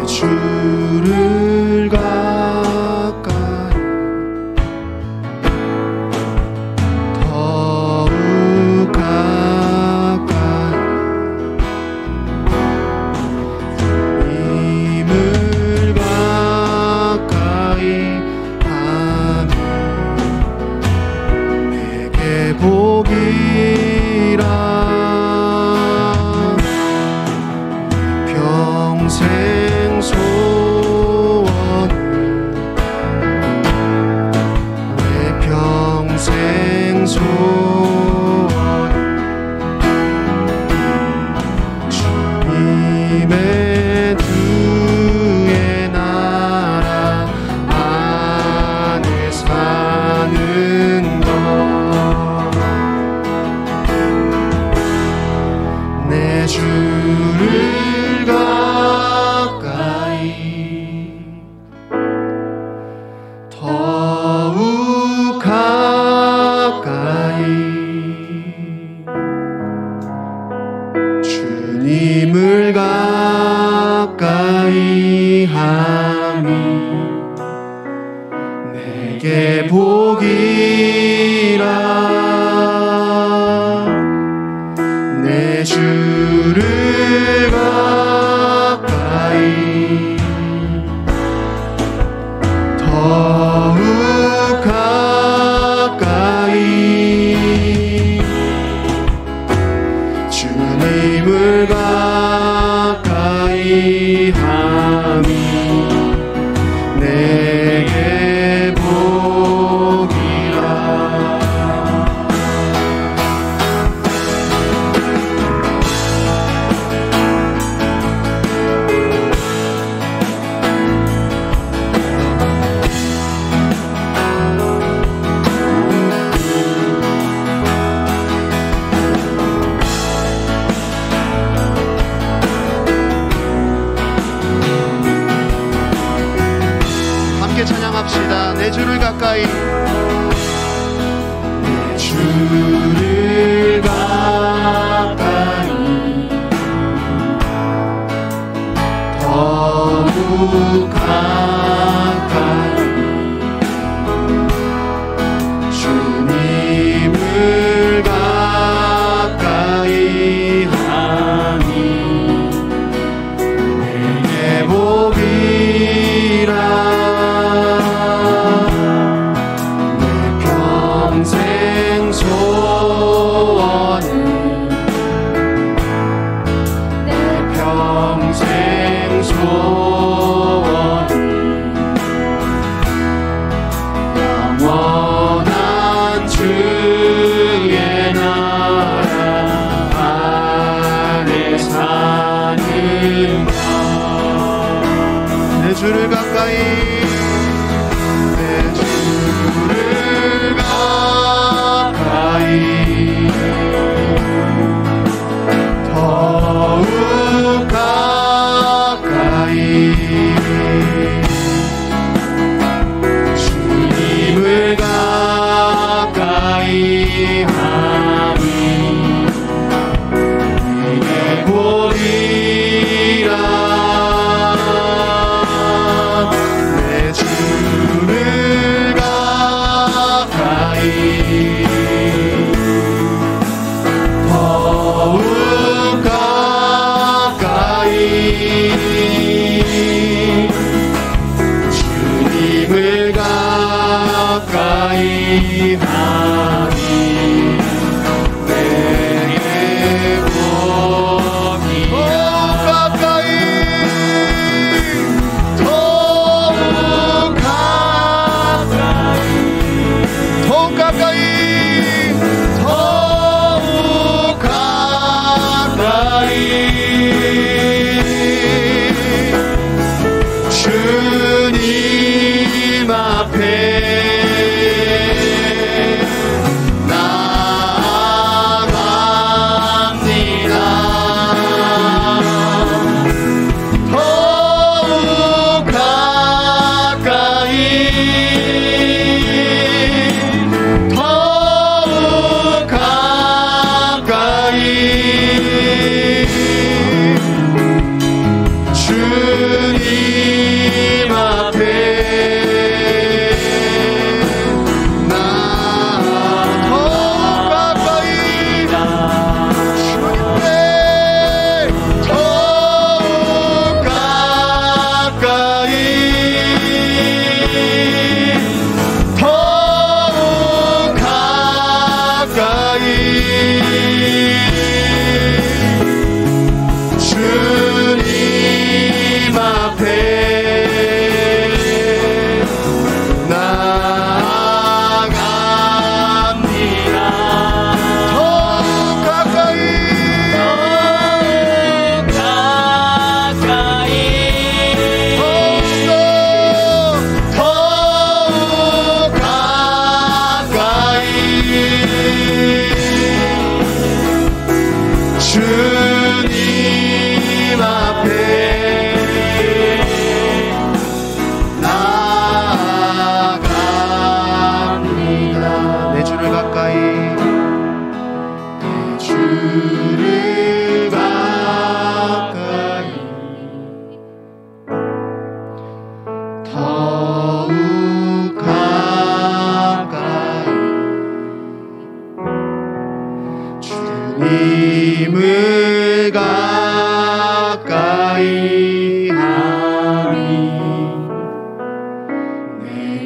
주를 가까이 더욱 가까이 주님을 가까이 하니 내게 복이라 평생 소원 내 평생 소원 주님의 주의 나라 안에 사는 것 내 주를 더욱 가까이 주님을 가까이 함이 내게 복이라 내 주를 가까이 더욱 가까이 주님을 가까이 함이 내게 복이라 찬양합시다. 내 주를 가까이 내 주를 가까이 더욱 가까이 주님을 가까이 하니 내게 복이라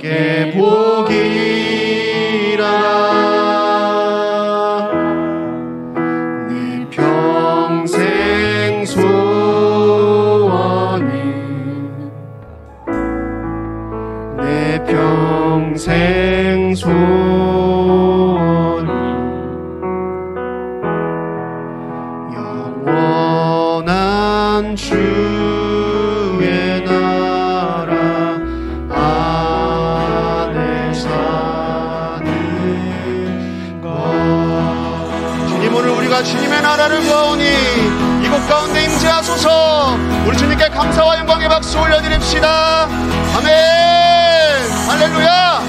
내게 복이라 내 평생 소원이 내 평생 소원이 영원한 주의 나라 안에 사는 것. 주님, 오늘 우리가 주님의 나라를 구하오니 이곳 가운데 임재하소서. 우리 주님께 감사와 영광의 박수 올려드립시다. 아멘. 할렐루야.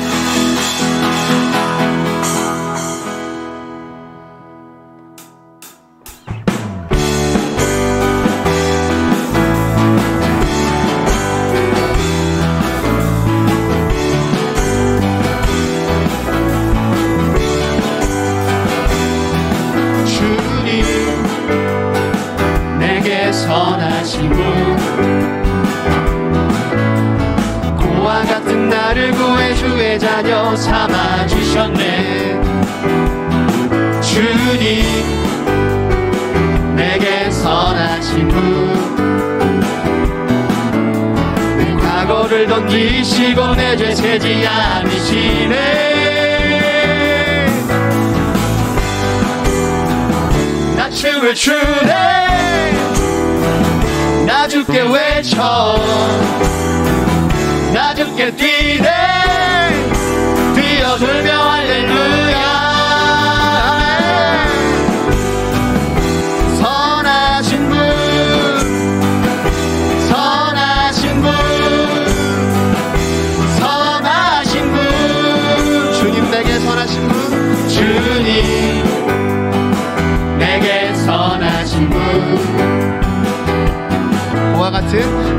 선하신 분 고와 같은 나를 구해 주의 자녀 삼아주셨네. 주님 내게 선하신 분 내 과거를 던지시고 내 죄 세지 않으시네. 나 춤을 추네. 나 주께 외쳐 나 주께 뛰네. 뛰어들며 할렐루야. 선하신 분 선하신 분 선하신 분 주님 내게 선하신 분 주님 내게 선하신 분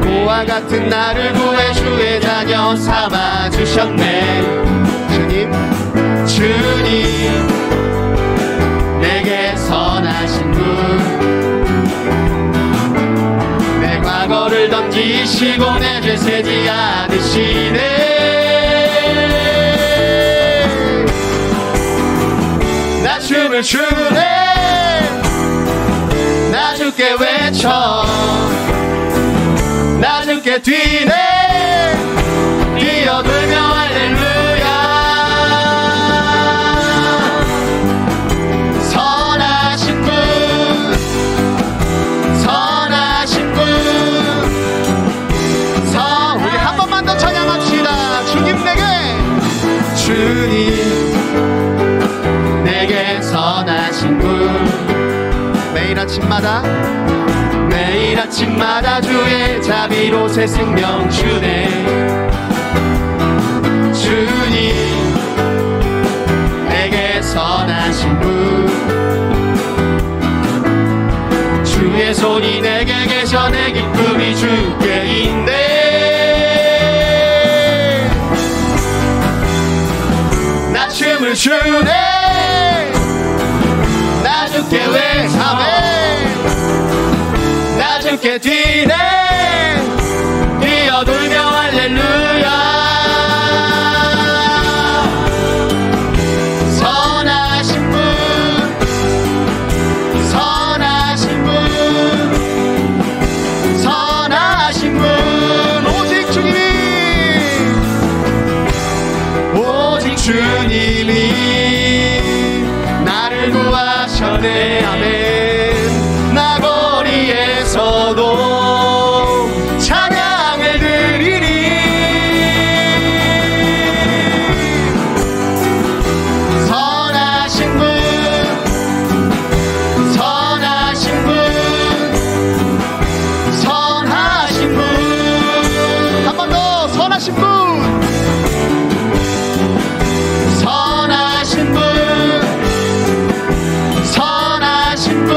고와 같은 나를 구해 주의 자녀 삼아주셨네. 주님 내게 선하신 분 내 과거를 던지시고 내 죄 세지 않으시네. 나 춤을 추네. 나 주께 외쳐 나 주께 뛰네. 뛰어들며 할렐루야. 선하신 분 선하신 분 우리 한 번만 더 찬양합시다. 주님 내게 선하신 분 매일 아침마다 주의 자비로 새 생명 주네. 주님 내게 선하신 분 주의 손이 내게 계셔 내 기쁨이 주께 있네. 나 춤을 추네. 나 주께 외사네. 나 주께 뛰네. 뛰어들며 할렐루야. 선하신 분 선하신 분 선하신 분 오직 주님이 나를 구하셨네. 아멘. 나거리에서도 찬양을 드리리. 선하신 분 선하신 분 선하신 분 한 번 더 선하신 분 선하신 분 선하신 분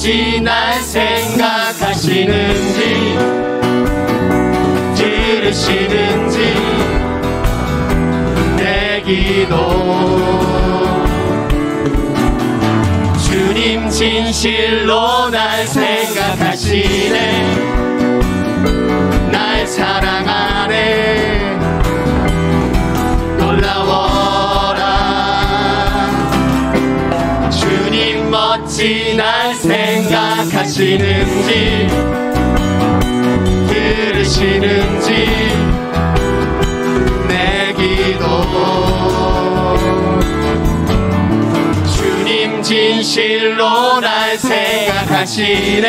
주님이 날 생각하시는지 들으시는지 내 기도 주님 진실로 날 생각하시네 날 사랑하네 놀라워라 주님 멋지 날 생각하시는지 들으시는지 내 기도 주님 진실로 날 생각하시네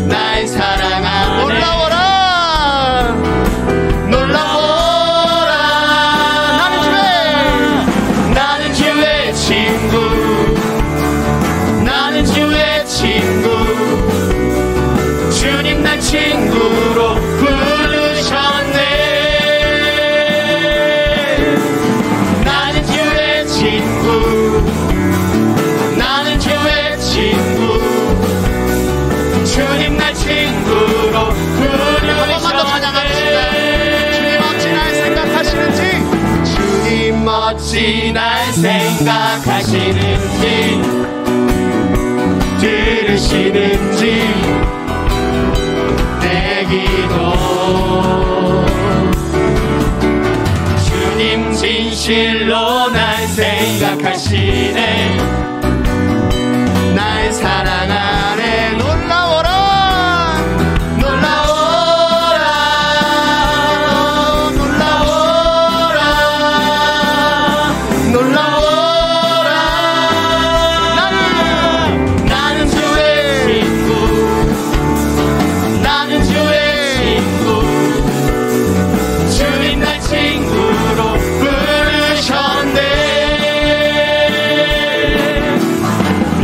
날 사랑하네 놀라워라 놀라워라 나는 주의 친구 나는 주의 친구 주님 날 친구로 부르셨네 나는 주의 친구 나는 주의 친구 주님 날 친구로 부르셨네 주님 멋지 날 생각하시는지 들으시는지 내 기도 주님 진실로 날 생각하시네 날 사랑하네 놀라워라 놀라워라 놀라워라 놀라워라 나는 주의 친구 나는 주의 친구 주님 날 친구로 부르셨네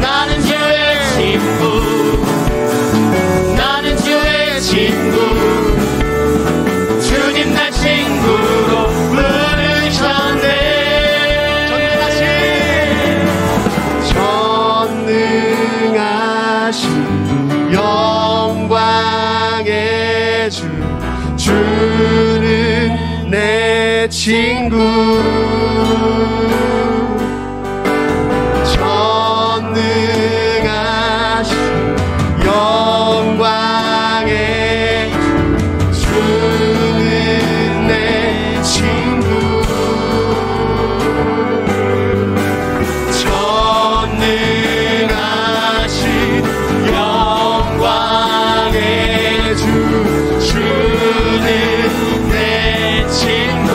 나는 주의 친구 나는 주의 친구 주님 날 친구로 부르셨네 전능하신 영광의 주 주는 내 친구 전능하신 영광의 주는 내 친구 전능하신 영광의 주 주는 내 친구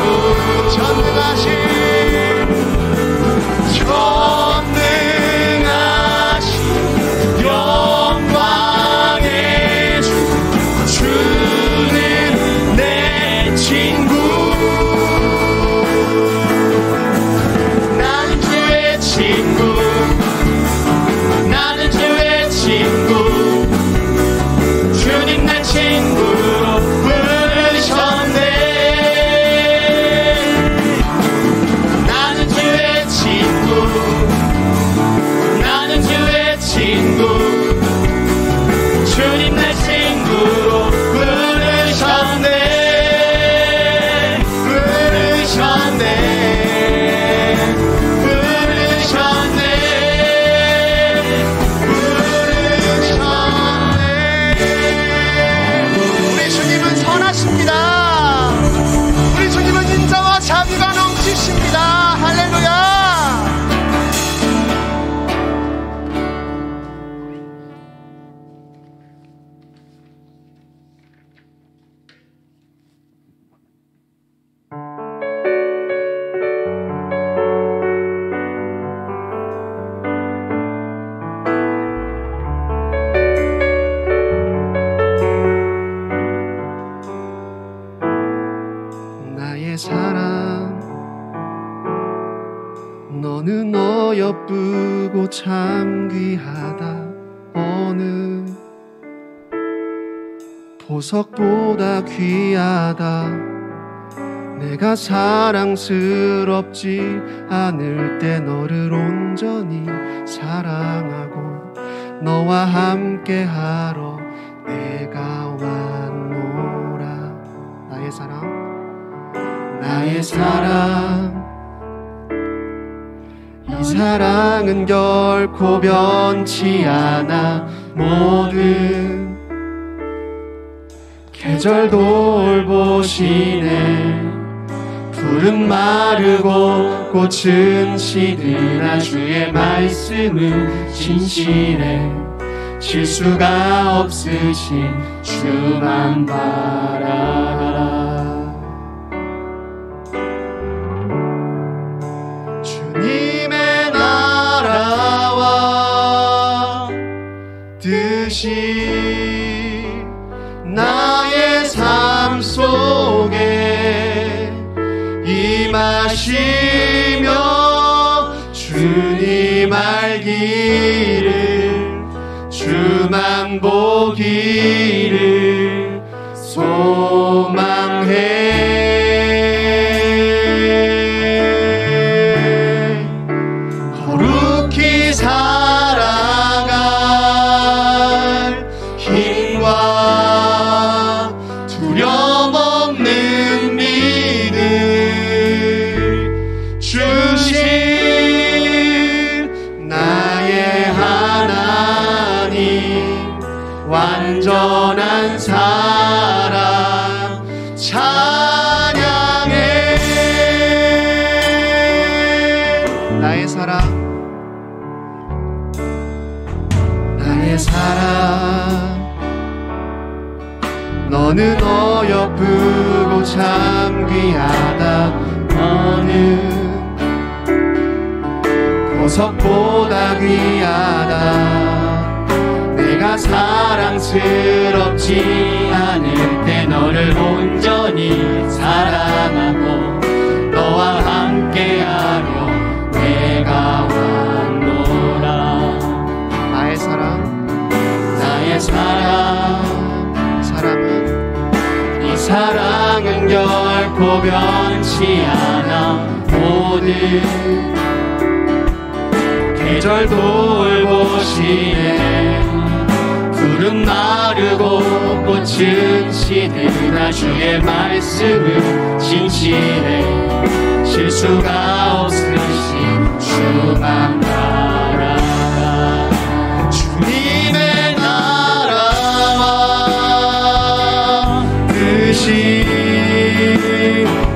너는 어여쁘고 참 귀하다. 어느 보석보다 귀하다. 내가 사랑스럽지 않을 때 너를 온전히 사랑하고 너와 함께하러 내가 왔노라. 나의 사랑, 나의 사랑, 이 사랑은 결코 변치 않아. 모든 계절 돌보시네. 푸른 마르고 꽃은 시드나 주의 말씀은 진실해. 실수가 없으신 주만 바라라. 주님의 나라와 뜻이 나의 삶 속에 임하시며 주님 알기를 주만 보기를 소망해. 거룩히 살아갈 힘과 두려움 없는 믿음 주신 나의 하나님, 완전한 사랑 찬양해. 나의 사랑, 나의 사랑, 너는 어여쁘고 참 귀하다. 너는 보석보다 귀하다. 내가 사랑스럽지 않을 때 너를 온전히 사랑하고 너와 함께하려 내가 왔노라. 나의 사랑, 나의 사랑, 사랑은 이 사랑은 결코 변치 않아. 모든 계절 돌보시네. 푸른 마르고 꽃은 시드나 주의 말씀은 진실해. 실수가 없으신 주만 바라라. 주님의 나라와 뜻이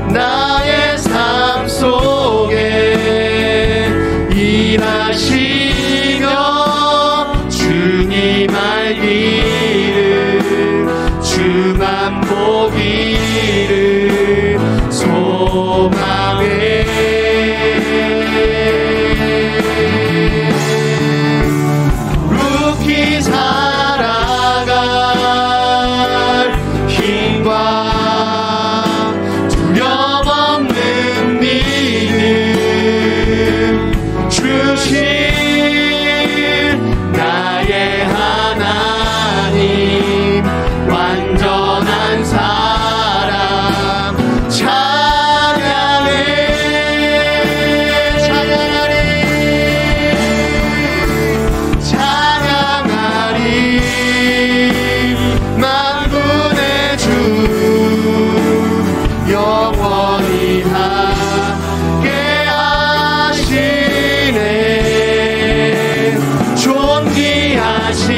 나의 삶 속에 일하시며 주님 알기를 주만 보기를 소망해. 거룩히 살아갈 힘과 두려움 없는 믿음 주신 나의 하나님, 완전한 사랑 찬양해. 찬양하리 만군의 주 영원히 함께 하시네. 존귀하신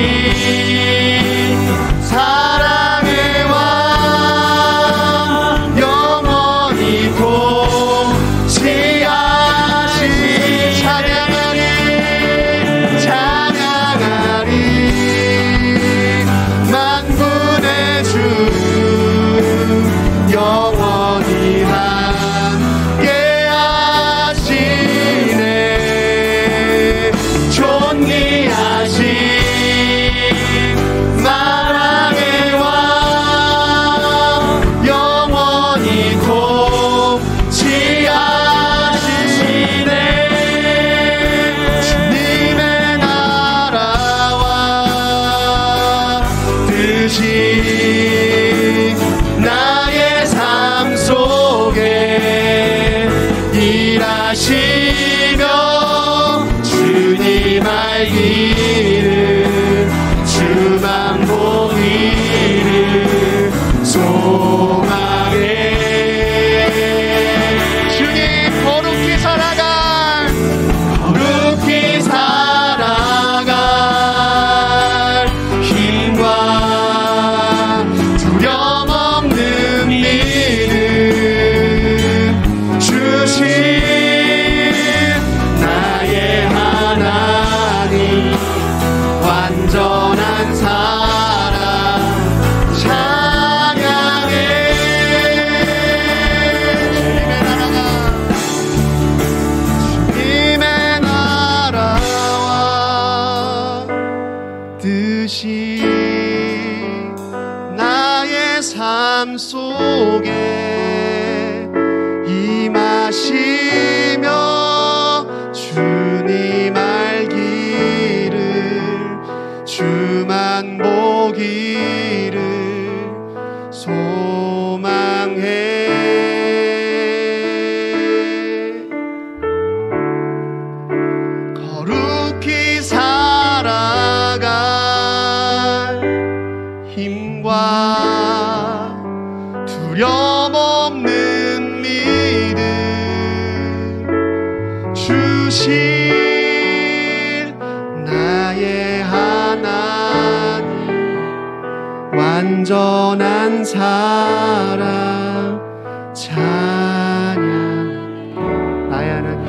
사랑의 왕 영원히 통치하신 찬양하리 찬양하리 만군의 주 영원히 함께 하시네. 존귀하신 사랑의 왕 영원히 통치하시네. 주님의 나라와 뜻이 나의 삶 속에 일하시며 주님 알기를 나의 삶 속에 임하시며 주님 알기를 주만 보기를 소망해. 거룩히 살아갈 힘과 두려움 없는 믿음 주실 나의 하나님, 완전한 사랑 찬양. 나의 하나님,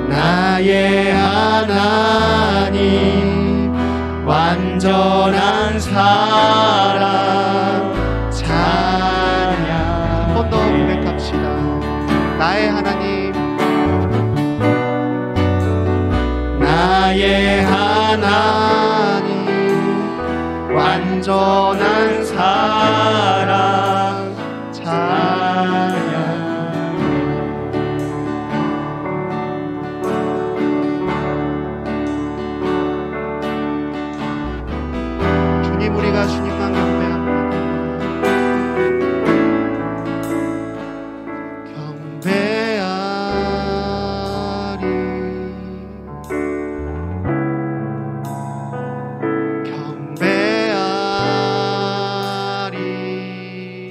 나의 하나님, 완전한 사랑 찬양. 한 번 더 고백합시다. 나의 하나님, 나의 하나님, 완전한 사랑 찬양. 주님, 우리가 주님만 경배합니다. 경배하리,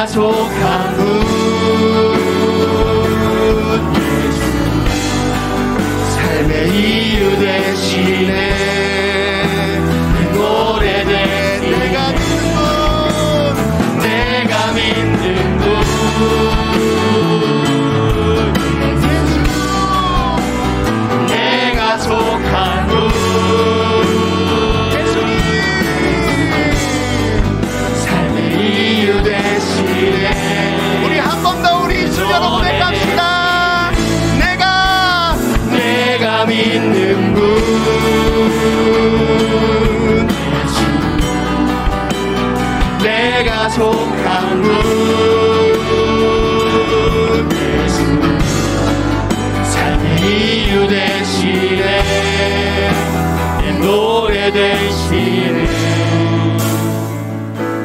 내가 속한 분 예수 삶의 이유 대신에 이 노래 대신 내가 믿는 분 내가 속한 분 삶의 이유 대신에 우리 한 번 더 우리 주여로 고백합시다. 내가 믿는 분 예수 내가 속한 분 예수 삶의 이유 대신에 내 노래 대신에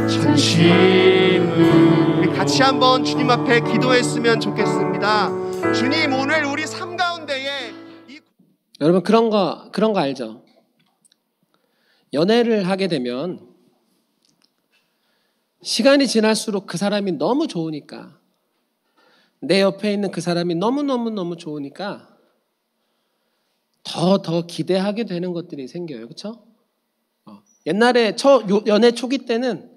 전심을 우리 같이 한번 주님 앞에 기도했으면 좋겠습니다. 주님, 오늘 우리 삶 가운데에 여러분 그런 거 알죠? 연애를 하게 되면 시간이 지날수록 그 사람이 너무 좋으니까, 내 옆에 있는 그 사람이 너무 좋으니까 더 기대하게 되는 것들이 생겨요. 그렇죠? 옛날에 연애 초기 때는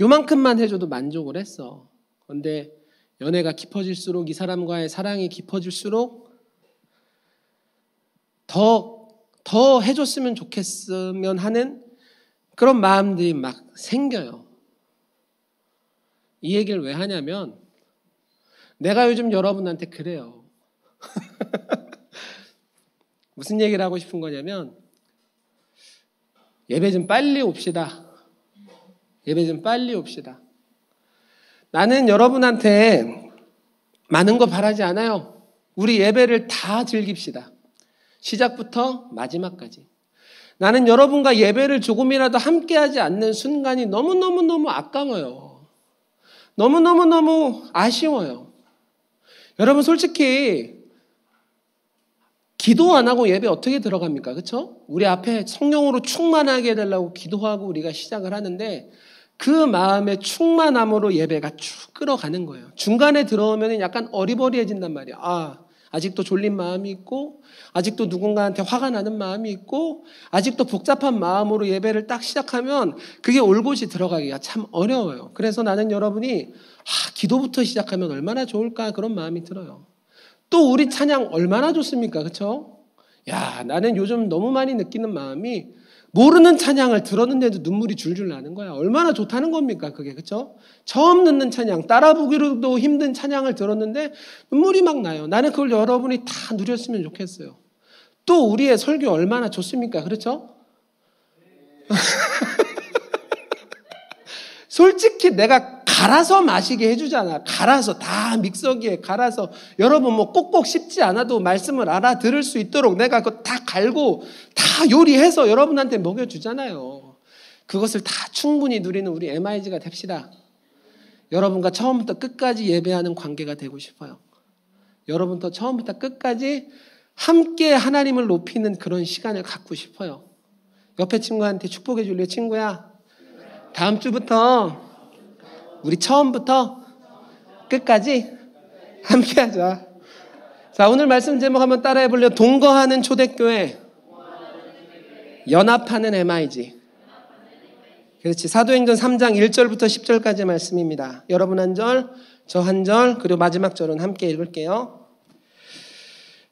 요만큼만 해줘도 만족을 했어. 그런데 연애가 깊어질수록, 이 사람과의 사랑이 깊어질수록 더 해줬으면 좋겠으면 하는 그런 마음들이 막 생겨요. 이 얘기를 왜 하냐면, 내가 요즘 여러분한테 그래요. 무슨 얘기를 하고 싶은 거냐면, 예배 좀 빨리 옵시다. 예배 좀 빨리 옵시다. 나는 여러분한테 많은 거 바라지 않아요. 우리 예배를 다 즐깁시다. 시작부터 마지막까지. 나는 여러분과 예배를 조금이라도 함께하지 않는 순간이 너무너무 아까워요. 너무너무 아쉬워요. 여러분 솔직히 기도 안 하고 예배 어떻게 들어갑니까? 그렇죠? 우리 앞에 성령으로 충만하게 해달라고 기도하고 우리가 시작을 하는데, 그 마음의 충만함으로 예배가 쭉 끌어가는 거예요. 중간에 들어오면 약간 어리버리해진단 말이야. 아직도 졸린 마음이 있고, 아직도 누군가한테 화가 나는 마음이 있고, 아직도 복잡한 마음으로 예배를 딱 시작하면 그게 올곧이 들어가기가 참 어려워요. 그래서 나는 여러분이 기도부터 시작하면 얼마나 좋을까, 그런 마음이 들어요. 또 우리 찬양 얼마나 좋습니까? 그렇죠? 나는 요즘 너무 많이 느끼는 마음이, 모르는 찬양을 들었는데도 눈물이 줄줄 나는 거야. 얼마나 좋다는 겁니까 그게. 그렇죠? 처음 듣는 찬양, 따라 부기로도 힘든 찬양을 들었는데 눈물이 막 나요. 나는 그걸 여러분이 다 누렸으면 좋겠어요. 또 우리의 설교 얼마나 좋습니까? 그렇죠? 솔직히 내가 갈아서 마시게 해주잖아. 갈아서 다 믹서기에 갈아서, 여러분 뭐 꼭꼭 씹지 않아도 말씀을 알아들을 수 있도록 내가 그거 다 갈고 다 요리해서 여러분한테 먹여주잖아요. 그것을 다 충분히 누리는 우리 MIG가 됩시다. 여러분과 처음부터 끝까지 예배하는 관계가 되고 싶어요. 여러분తో 처음부터 끝까지 함께 하나님을 높이는 그런 시간을 갖고 싶어요. 옆에 친구한테 축복해 줄래요? 친구야, 다음 주부터 우리 처음부터 끝까지 함께 하자. 자, 오늘 말씀 제목 한번 따라해 볼래요? 동거하는 초대교회, 연합하는 MIG. 그렇지. 사도행전 3장 1절부터 10절까지 말씀입니다. 여러분 한 절, 저 한 절, 그리고 마지막 절은 함께 읽을게요.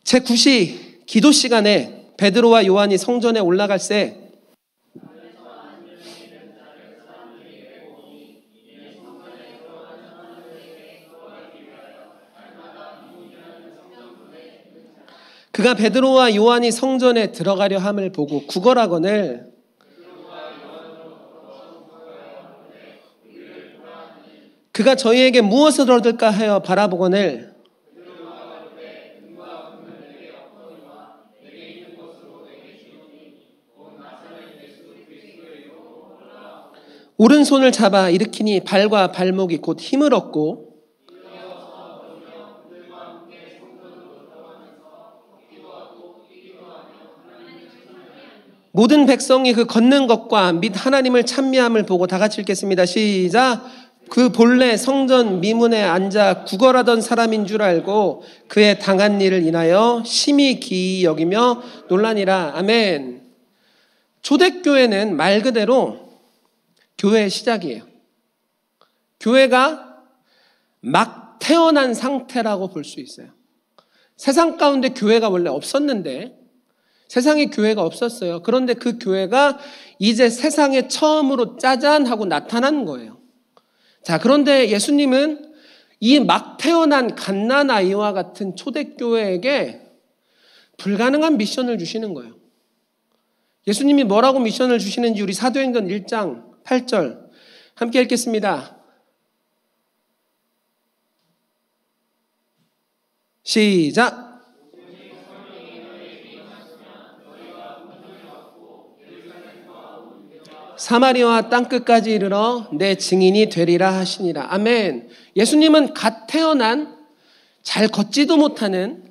제9시 기도 시간에 베드로와 요한이 성전에 올라갈새 그가 베드로와 요한이 성전에 들어가려 함을 보고 구걸하거늘 그가 저희에게 무엇을 얻을까 하여 바라보거늘 오른손을 잡아 일으키니 발과 발목이 곧 힘을 얻고 모든 백성이 그 걷는 것과 및 하나님을 찬미함을 보고 다 같이 읽겠습니다. 시작. 그 본래 성전 미문에 앉아 구걸하던 사람인 줄 알고 그의 당한 일을 인하여 심히 기이 여기며 놀라니라. 아멘. 초대교회는 말 그대로 교회의 시작이에요. 교회가 막 태어난 상태라고 볼 수 있어요. 세상 가운데 교회가 원래 없었는데, 세상에 교회가 없었어요. 그런데 그 교회가 이제 세상에 처음으로 짜잔 하고 나타난 거예요. 자, 그런데 예수님은 이 막 태어난 갓난아이와 같은 초대교회에게 불가능한 미션을 주시는 거예요. 예수님이 뭐라고 미션을 주시는지 우리 사도행전 1장 8절 함께 읽겠습니다. 시작. 사마리아와 땅끝까지 이르러 내 증인이 되리라 하시니라. 아멘. 예수님은 갓 태어난, 잘 걷지도 못하는,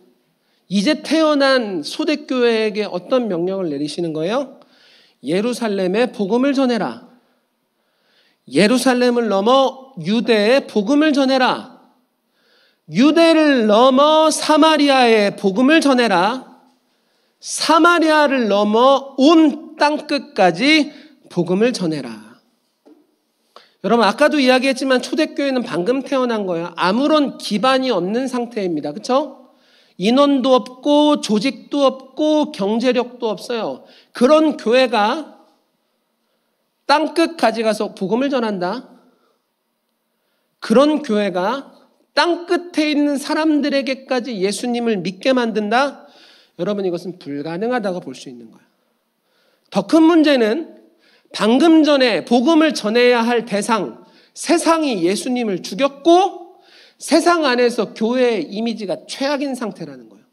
이제 태어난 초대교회에게 어떤 명령을 내리시는 거예요? 예루살렘에 복음을 전해라. 예루살렘을 넘어 유대에 복음을 전해라. 유대를 넘어 사마리아에 복음을 전해라. 사마리아를 넘어 온 땅끝까지 복음을 전해라. 여러분, 아까도 이야기했지만 초대교회는 방금 태어난 거예요. 아무런 기반이 없는 상태입니다. 그렇죠? 인원도 없고 조직도 없고 경제력도 없어요. 그런 교회가 땅끝까지 가서 복음을 전한다. 그런 교회가 땅끝에 있는 사람들에게까지 예수님을 믿게 만든다. 여러분, 이것은 불가능하다고 볼 수 있는 거예요. 더 큰 문제는 방금 전에 복음을 전해야 할 대상, 세상이 예수님을 죽였고 세상 안에서 교회의 이미지가 최악인 상태라는 거예요.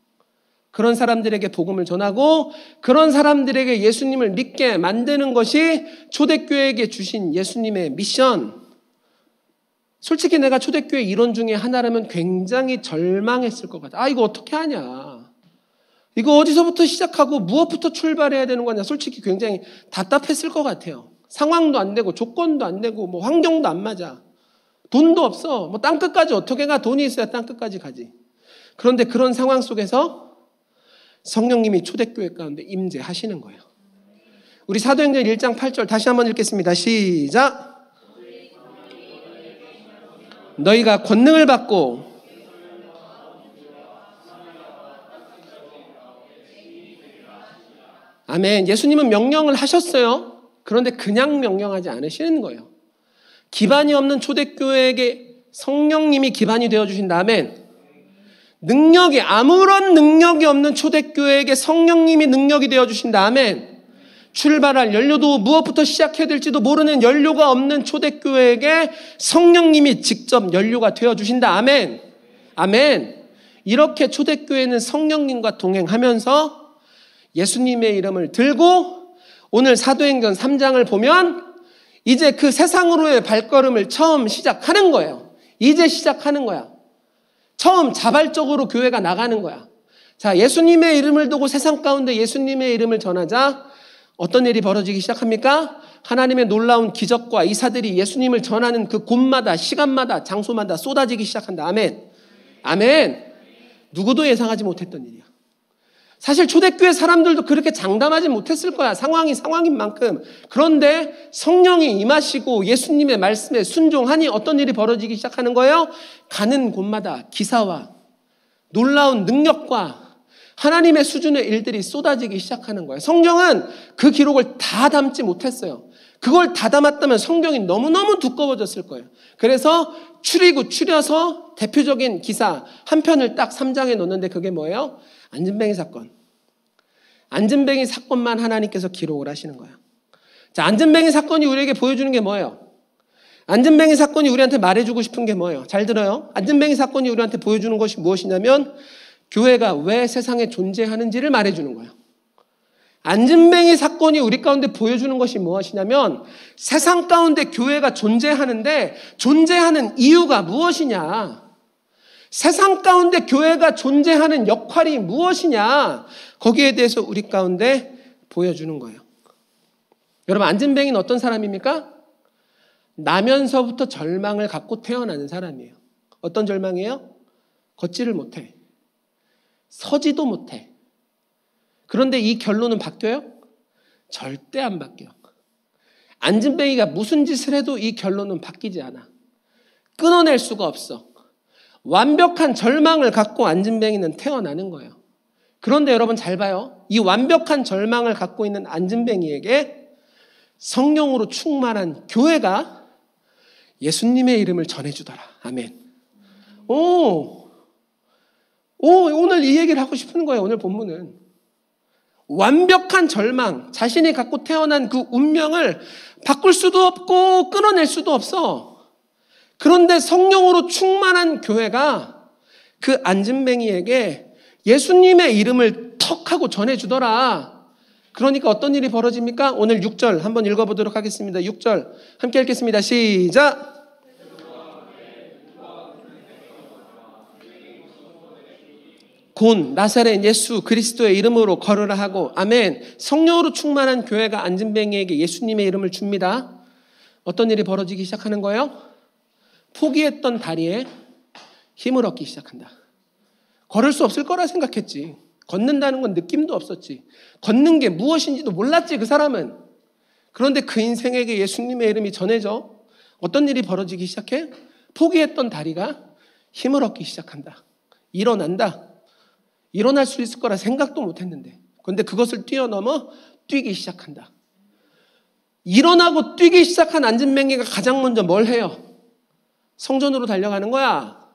그런 사람들에게 복음을 전하고 그런 사람들에게 예수님을 믿게 만드는 것이 초대교회에게 주신 예수님의 미션. 솔직히 내가 초대교회 일원 중에 하나라면 굉장히 절망했을 것 같아. 이거 어떻게 하냐. 이거 어디서부터 시작하고 무엇부터 출발해야 되는 거냐. 솔직히 굉장히 답답했을 것 같아요. 상황도 안 되고 조건도 안 되고 뭐 환경도 안 맞아. 돈도 없어. 뭐 땅끝까지 어떻게 가? 돈이 있어야 땅끝까지 가지. 그런데 그런 상황 속에서 성령님이 초대교회 가운데 임재하시는 거예요. 우리 사도행전 1장 8절 다시 한번 읽겠습니다. 시작. 너희가 권능을 받고 아멘. 예수님은 명령을 하셨어요. 그런데 그냥 명령하지 않으시는 거예요. 기반이 없는 초대교회에게 성령님이 기반이 되어주신다. 아멘. 능력이, 아무런 능력이 없는 초대교회에게 성령님이 능력이 되어주신다. 아멘. 출발할 연료도 무엇부터 시작해야 될지도 모르는 연료가 없는 초대교회에게 성령님이 직접 연료가 되어주신다. 아멘. 아멘. 이렇게 초대교회는 성령님과 동행하면서 예수님의 이름을 들고 오늘 사도행전 3장을 보면 이제 그 세상으로의 발걸음을 처음 시작하는 거예요. 이제 시작하는 거야. 처음 자발적으로 교회가 나가는 거야. 자, 예수님의 이름을 두고 세상 가운데 예수님의 이름을 전하자 어떤 일이 벌어지기 시작합니까? 하나님의 놀라운 기적과 이사들이 예수님을 전하는 그 곳마다, 시간마다, 장소마다 쏟아지기 시작한다. 아멘. 아멘. 누구도 예상하지 못했던 일이야. 사실 초대교회 사람들도 그렇게 장담하지 못했을 거야. 상황이 상황인 만큼. 그런데 성령이 임하시고 예수님의 말씀에 순종하니 어떤 일이 벌어지기 시작하는 거예요? 가는 곳마다 기사와 놀라운 능력과 하나님의 수준의 일들이 쏟아지기 시작하는 거예요. 성경은 그 기록을 다 담지 못했어요. 그걸 다 담았다면 성경이 너무너무 두꺼워졌을 거예요. 그래서 추려서 대표적인 기사 한 편을 딱 3장에 놓는데 그게 뭐예요? 안진뱅이 사건. 안진뱅이 사건만 하나님께서 기록을 하시는 거예요. 자, 안진뱅이 사건이 우리에게 보여주는 게 뭐예요? 안진뱅이 사건이 우리한테 말해주고 싶은 게 뭐예요? 잘 들어요. 안진뱅이 사건이 우리한테 보여주는 것이 무엇이냐면 교회가 왜 세상에 존재하는지를 말해주는 거예요. 안진뱅이 사건이 우리 가운데 보여주는 것이 무엇이냐면 세상 가운데 교회가 존재하는데 존재하는 이유가 무엇이냐? 세상 가운데 교회가 존재하는 역할이 무엇이냐? 거기에 대해서 우리 가운데 보여주는 거예요. 여러분, 안진뱅이는 어떤 사람입니까? 나면서부터 절망을 갖고 태어나는 사람이에요. 어떤 절망이에요? 걷지를 못해. 서지도 못해. 그런데 이 결론은 바뀌어요? 절대 안 바뀌어. 안진뱅이가 무슨 짓을 해도 이 결론은 바뀌지 않아. 끊어낼 수가 없어. 완벽한 절망을 갖고 안진뱅이는 태어나는 거예요. 그런데 여러분 잘 봐요. 이 완벽한 절망을 갖고 있는 안진뱅이에게 성령으로 충만한 교회가 예수님의 이름을 전해주더라. 아멘. 오늘 이 얘기를 하고 싶은 거예요. 오늘 본문은. 완벽한 절망, 자신이 갖고 태어난 그 운명을 바꿀 수도 없고 끊어낼 수도 없어. 그런데 성령으로 충만한 교회가 그 안진뱅이에게 예수님의 이름을 턱 하고 전해주더라. 그러니까 어떤 일이 벌어집니까? 오늘 6절 한번 읽어보도록 하겠습니다. 6절 함께 읽겠습니다. 시작! 곧 나사렛 예수 그리스도의 이름으로 걸으라 하고 아멘. 성령으로 충만한 교회가 안진뱅이에게 예수님의 이름을 줍니다. 어떤 일이 벌어지기 시작하는 거예요? 포기했던 다리에 힘을 얻기 시작한다. 걸을 수 없을 거라 생각했지. 걷는다는 건 느낌도 없었지. 걷는 게 무엇인지도 몰랐지 그 사람은. 그런데 그 인생에게 예수님의 이름이 전해져. 어떤 일이 벌어지기 시작해? 포기했던 다리가 힘을 얻기 시작한다. 일어난다. 일어날 수 있을 거라 생각도 못했는데 그런데 그것을 뛰어넘어 뛰기 시작한다. 일어나고 뛰기 시작한 안진뱅이가 가장 먼저 뭘 해요? 성전으로 달려가는 거야.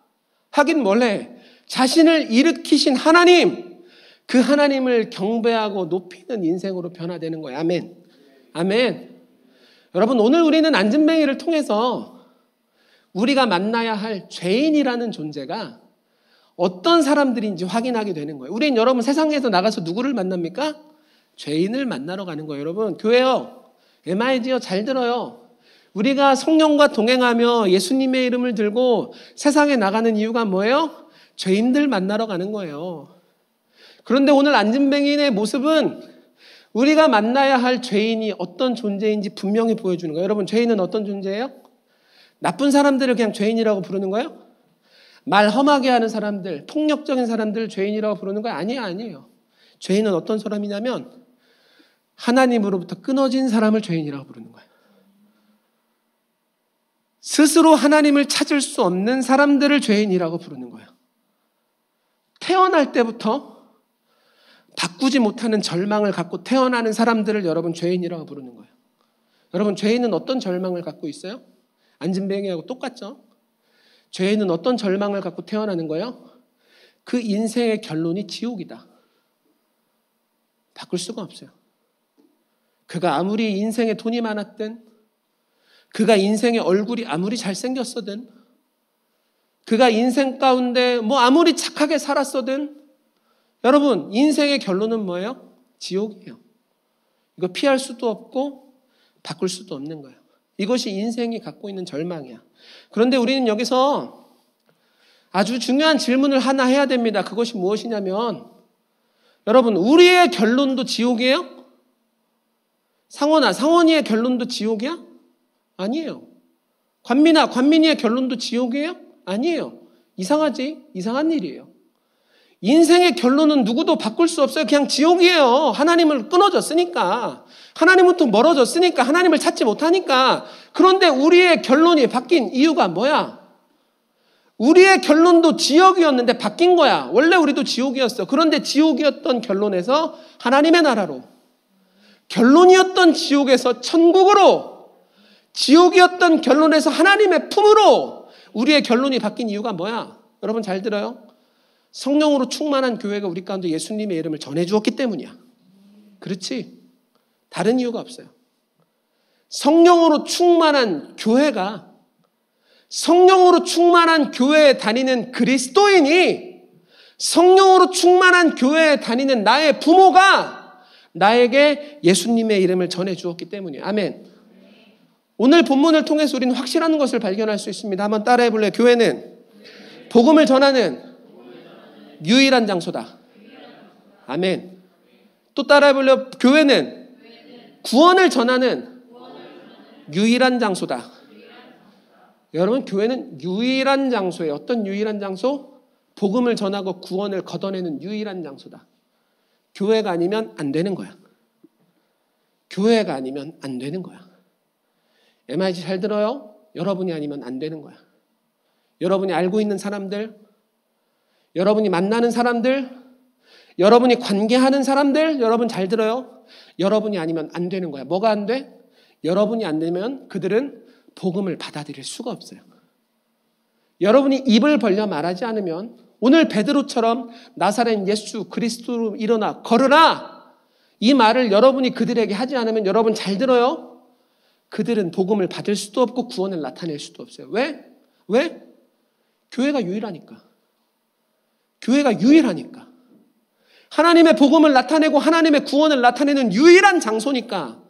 하긴 뭘 해? 자신을 일으키신 하나님, 그 하나님을 경배하고 높이는 인생으로 변화되는 거야. 아멘. 아멘. 여러분 오늘 우리는 안진뱅이를 통해서 우리가 만나야 할 죄인이라는 존재가 어떤 사람들인지 확인하게 되는 거예요. 우린 여러분 세상에서 나가서 누구를 만납니까? 죄인을 만나러 가는 거예요. 여러분 교회요. MID요. 잘 들어요. 우리가 성령과 동행하며 예수님의 이름을 들고 세상에 나가는 이유가 뭐예요? 죄인들 만나러 가는 거예요. 그런데 오늘 안진뱅이의 모습은 우리가 만나야 할 죄인이 어떤 존재인지 분명히 보여주는 거예요. 여러분 죄인은 어떤 존재예요? 나쁜 사람들을 그냥 죄인이라고 부르는 거예요? 말 험하게 하는 사람들, 폭력적인 사람들 죄인이라고 부르는 거 아니에요. 죄인은 어떤 사람이냐면 하나님으로부터 끊어진 사람을 죄인이라고 부르는 거예요. 스스로 하나님을 찾을 수 없는 사람들을 죄인이라고 부르는 거예요. 태어날 때부터 바꾸지 못하는 절망을 갖고 태어나는 사람들을 여러분 죄인이라고 부르는 거예요. 여러분 죄인은 어떤 절망을 갖고 있어요? 안진뱅이하고 똑같죠? 죄인은 어떤 절망을 갖고 태어나는 거예요? 그 인생의 결론이 지옥이다. 바꿀 수가 없어요. 그가 아무리 인생에 돈이 많았든, 그가 인생의 얼굴이 아무리 잘생겼어든, 그가 인생 가운데 아무리 착하게 살았어든, 여러분 인생의 결론은 뭐예요? 지옥이에요. 이거 피할 수도 없고 바꿀 수도 없는 거예요. 이것이 인생이 갖고 있는 절망이야. 그런데 우리는 여기서 아주 중요한 질문을 하나 해야 됩니다. 그것이 무엇이냐면 여러분 우리의 결론도 지옥이에요? 상원아, 상원이의 결론도 지옥이야? 아니에요. 관민아, 관민이의 결론도 지옥이에요? 아니에요. 이상하지? 이상한 일이에요. 인생의 결론은 누구도 바꿀 수 없어요. 그냥 지옥이에요. 하나님을 끊어졌으니까. 하나님부터 멀어졌으니까. 하나님을 찾지 못하니까. 그런데 우리의 결론이 바뀐 이유가 뭐야? 우리의 결론도 지옥이었는데 바뀐 거야. 원래 우리도 지옥이었어. 그런데 지옥이었던 결론에서 하나님의 나라로, 결론이었던 지옥에서 천국으로, 지옥이었던 결론에서 하나님의 품으로 우리의 결론이 바뀐 이유가 뭐야? 여러분 잘 들어요. 성령으로 충만한 교회가 우리 가운데 예수님의 이름을 전해주었기 때문이야. 그렇지? 다른 이유가 없어요. 성령으로 충만한 교회가, 성령으로 충만한 교회에 다니는 그리스도인이, 성령으로 충만한 교회에 다니는 나의 부모가 나에게 예수님의 이름을 전해주었기 때문이에요. 아멘. 오늘 본문을 통해서 우리는 확실한 것을 발견할 수 있습니다. 한번 따라해 볼래요? 교회는 복음을 전하는 유일한 장소다. 아멘. 또 따라해 볼래요? 교회는 구원을 전하는 유일한 장소다. 여러분, 교회는 유일한 장소예요. 어떤 유일한 장소? 복음을 전하고 구원을 걷어내는 유일한 장소다. 교회가 아니면 안 되는 거야. 교회가 아니면 안 되는 거야. MIG 잘 들어요? 여러분이 아니면 안 되는 거야. 여러분이 알고 있는 사람들, 여러분이 만나는 사람들, 여러분이 관계하는 사람들, 여러분 잘 들어요? 여러분이 아니면 안 되는 거야. 뭐가 안 돼? 여러분이 안 되면 그들은 복음을 받아들일 수가 없어요. 여러분이 입을 벌려 말하지 않으면 오늘 베드로처럼 나사렛 예수 그리스도로 일어나 걸으라, 이 말을 여러분이 그들에게 하지 않으면, 여러분 잘 들어요? 그들은 복음을 받을 수도 없고 구원을 나타낼 수도 없어요. 왜? 왜? 교회가 유일하니까. 교회가 유일하니까. 하나님의 복음을 나타내고 하나님의 구원을 나타내는 유일한 장소니까.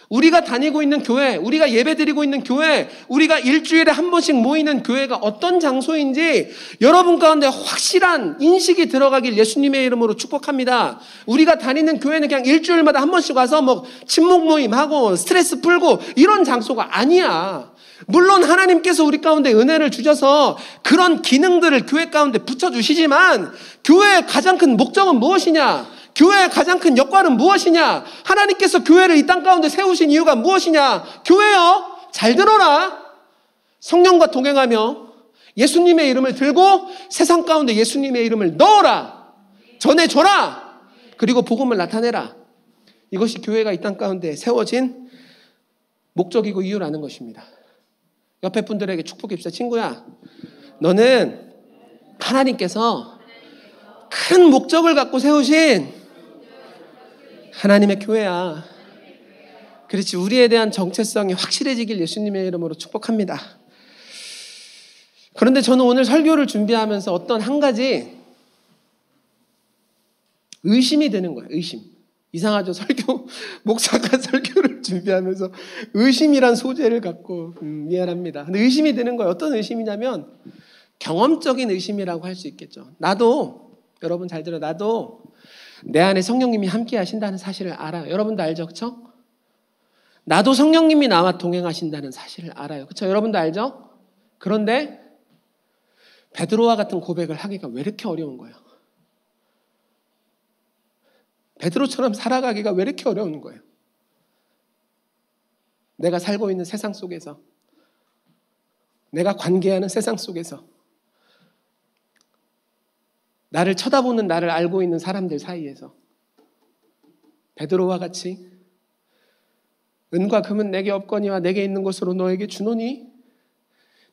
우리가 다니고 있는 교회, 우리가 예배드리고 있는 교회, 우리가 일주일에 한 번씩 모이는 교회가 어떤 장소인지 여러분 가운데 확실한 인식이 들어가길 예수님의 이름으로 축복합니다. 우리가 다니는 교회는 그냥 일주일마다 한 번씩 와서 뭐 친목 모임하고 스트레스 풀고 이런 장소가 아니야. 물론 하나님께서 우리 가운데 은혜를 주셔서 그런 기능들을 교회 가운데 붙여주시지만, 교회의 가장 큰 목적은 무엇이냐? 교회의 가장 큰 역할은 무엇이냐? 하나님께서 교회를 이 땅 가운데 세우신 이유가 무엇이냐? 교회요, 잘 들어라. 성령과 동행하며 예수님의 이름을 들고 세상 가운데 예수님의 이름을 넣어라, 전해줘라, 그리고 복음을 나타내라. 이것이 교회가 이 땅 가운데 세워진 목적이고 이유라는 것입니다. 옆에 분들에게 축복해 주세요. 친구야, 너는 하나님께서 큰 목적을 갖고 세우신 하나님의 교회야. 그렇지, 우리에 대한 정체성이 확실해지길 예수님의 이름으로 축복합니다. 그런데 저는 오늘 설교를 준비하면서 어떤 한 가지 의심이 되는 거예요. 의심. 이상하죠? 목사가 설교를 준비하면서 의심이란 소재를 갖고 미안합니다. 근데 의심이 드는 거예요. 어떤 의심이냐면 경험적인 의심이라고 할 수 있겠죠. 나도, 여러분 잘 들어요. 나도 내 안에 성령님이 함께 하신다는 사실을 알아요. 여러분도 알죠? 그렇죠? 나도 성령님이 나와 동행하신다는 사실을 알아요. 그렇죠? 여러분도 알죠? 그런데 베드로와 같은 고백을 하기가 왜 이렇게 어려운 거예요? 베드로처럼 살아가기가 왜 이렇게 어려운 거예요? 내가 살고 있는 세상 속에서, 내가 관계하는 세상 속에서, 나를 쳐다보는, 나를 알고 있는 사람들 사이에서 베드로와 같이 은과 금은 내게 없거니와 내게 있는 것으로 너에게 주노니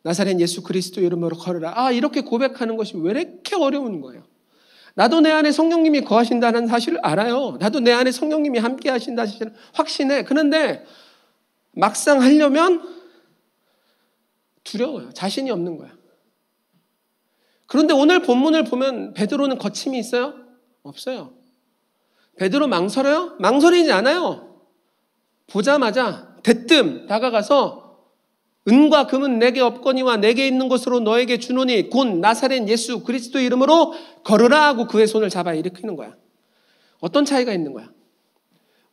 나사렛 예수 그리스도 이름으로 걸으라. 이렇게 고백하는 것이 왜 이렇게 어려운 거예요? 나도 내 안에 성령님이 거하신다는 사실을 알아요. 나도 내 안에 성령님이 함께 하신다는 사실을 확신해. 그런데 막상 하려면 두려워요. 자신이 없는 거야. 그런데 오늘 본문을 보면 베드로는 거침이 있어요? 없어요. 베드로 망설여요? 망설이지 않아요. 보자마자 대뜸 다가가서 은과 금은 내게 없거니와 내게 있는 것으로 너에게 주노니 곧 나사렛 예수 그리스도 이름으로 걸으라 하고 그의 손을 잡아 일으키는 거야. 어떤 차이가 있는 거야?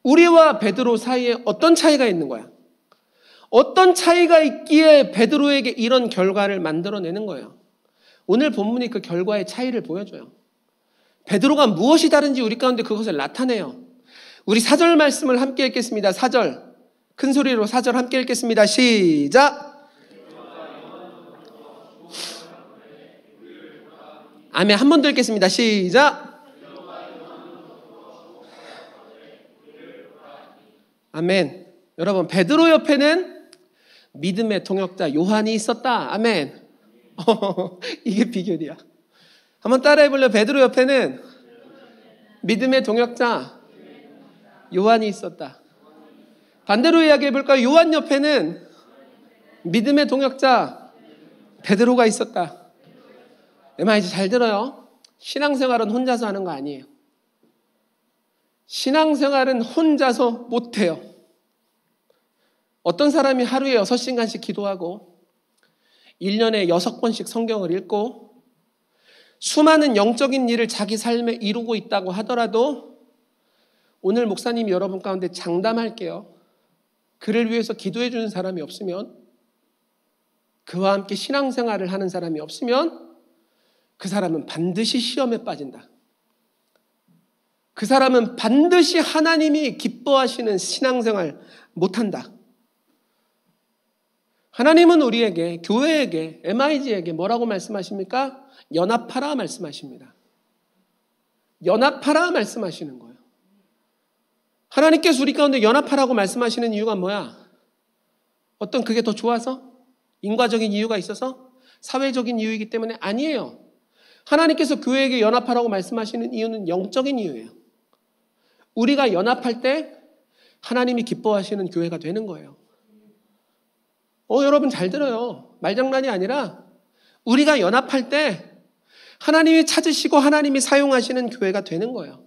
우리와 베드로 사이에 어떤 차이가 있는 거야? 어떤 차이가 있기에 베드로에게 이런 결과를 만들어내는 거예요? 오늘 본문이 그 결과의 차이를 보여줘요. 베드로가 무엇이 다른지 우리 가운데 그것을 나타내요. 우리 4절 말씀을 함께 읽겠습니다. 4절. 큰 소리로 4절 함께 읽겠습니다. 시작. 아멘. 한 번 더 읽겠습니다. 시작. 아멘. 여러분, 베드로 옆에는 믿음의 동역자 요한이 있었다. 아멘. 이게 비결이야. 한번 따라해볼래요? 베드로 옆에는 믿음의 동역자 요한이 있었다. 반대로 이야기해볼까요? 요한 옆에는 믿음의 동역자 베드로가 있었다. MIG 잘 들어요. 신앙생활은 혼자서 하는 거 아니에요. 신앙생활은 혼자서 못해요. 어떤 사람이 하루에 6시간씩 기도하고 1년에 6번씩 성경을 읽고 수많은 영적인 일을 자기 삶에 이루고 있다고 하더라도 오늘 목사님이 여러분 가운데 장담할게요. 그를 위해서 기도해 주는 사람이 없으면 그와 함께 신앙생활을 하는 사람이 없으면 그 사람은 반드시 시험에 빠진다. 그 사람은 반드시 하나님이 기뻐하시는 신앙생활 못한다. 하나님은 우리에게, 교회에게, MIG에게 뭐라고 말씀하십니까? 연합하라 말씀하십니다. 연합하라 말씀하시는 거예요. 하나님께서 우리 가운데 연합하라고 말씀하시는 이유가 뭐야? 어떤 그게 더 좋아서? 인과적인 이유가 있어서? 사회적인 이유이기 때문에? 아니에요. 하나님께서 교회에게 연합하라고 말씀하시는 이유는 영적인 이유예요. 우리가 연합할 때 하나님이 기뻐하시는 교회가 되는 거예요. 여러분 잘 들어요. 말장난이 아니라 우리가 연합할 때 하나님이 찾으시고 하나님이 사용하시는 교회가 되는 거예요.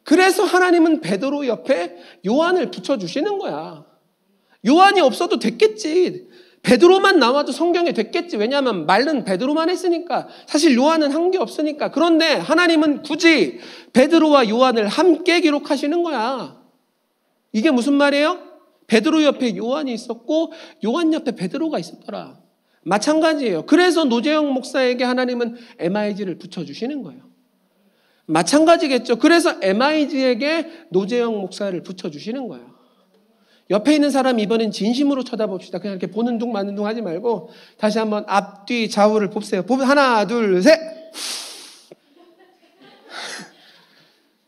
그래서 하나님은 베드로 옆에 요한을 붙여주시는 거야. 요한이 없어도 됐겠지. 베드로만 나와도 성경에 됐겠지. 왜냐하면 말은 베드로만 했으니까. 사실 요한은 한 게 없으니까. 그런데 하나님은 굳이 베드로와 요한을 함께 기록하시는 거야. 이게 무슨 말이에요? 베드로 옆에 요한이 있었고 요한 옆에 베드로가 있었더라. 마찬가지예요. 그래서 노재영 목사에게 하나님은 MIG를 붙여주시는 거예요. 마찬가지겠죠. 그래서 MIG에게 노재영 목사를 붙여주시는 거예요. 옆에 있는 사람 이번엔 진심으로 쳐다봅시다. 그냥 이렇게 보는 둥 마는 둥 하지 말고 다시 한번 앞뒤 좌우를 봅세요. 하나, 둘, 셋.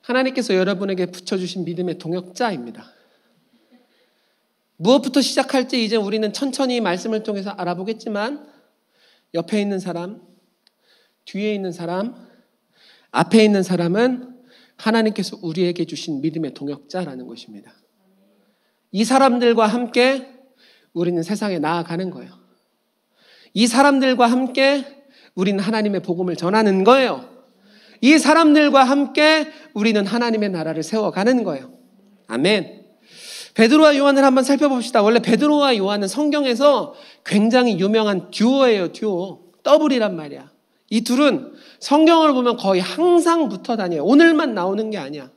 하나님께서 여러분에게 붙여주신 믿음의 동역자입니다. 무엇부터 시작할지 이제 우리는 천천히 말씀을 통해서 알아보겠지만 옆에 있는 사람, 뒤에 있는 사람, 앞에 있는 사람은 하나님께서 우리에게 주신 믿음의 동역자라는 것입니다. 이 사람들과 함께 우리는 세상에 나아가는 거예요. 이 사람들과 함께 우리는 하나님의 복음을 전하는 거예요. 이 사람들과 함께 우리는 하나님의 나라를 세워가는 거예요. 아멘. 베드로와 요한을 한번 살펴봅시다. 원래 베드로와 요한은 성경에서 굉장히 유명한 듀오예요. 듀오. 더블이란 말이야. 이 둘은 성경을 보면 거의 항상 붙어 다녀요. 오늘만 나오는 게 아니야.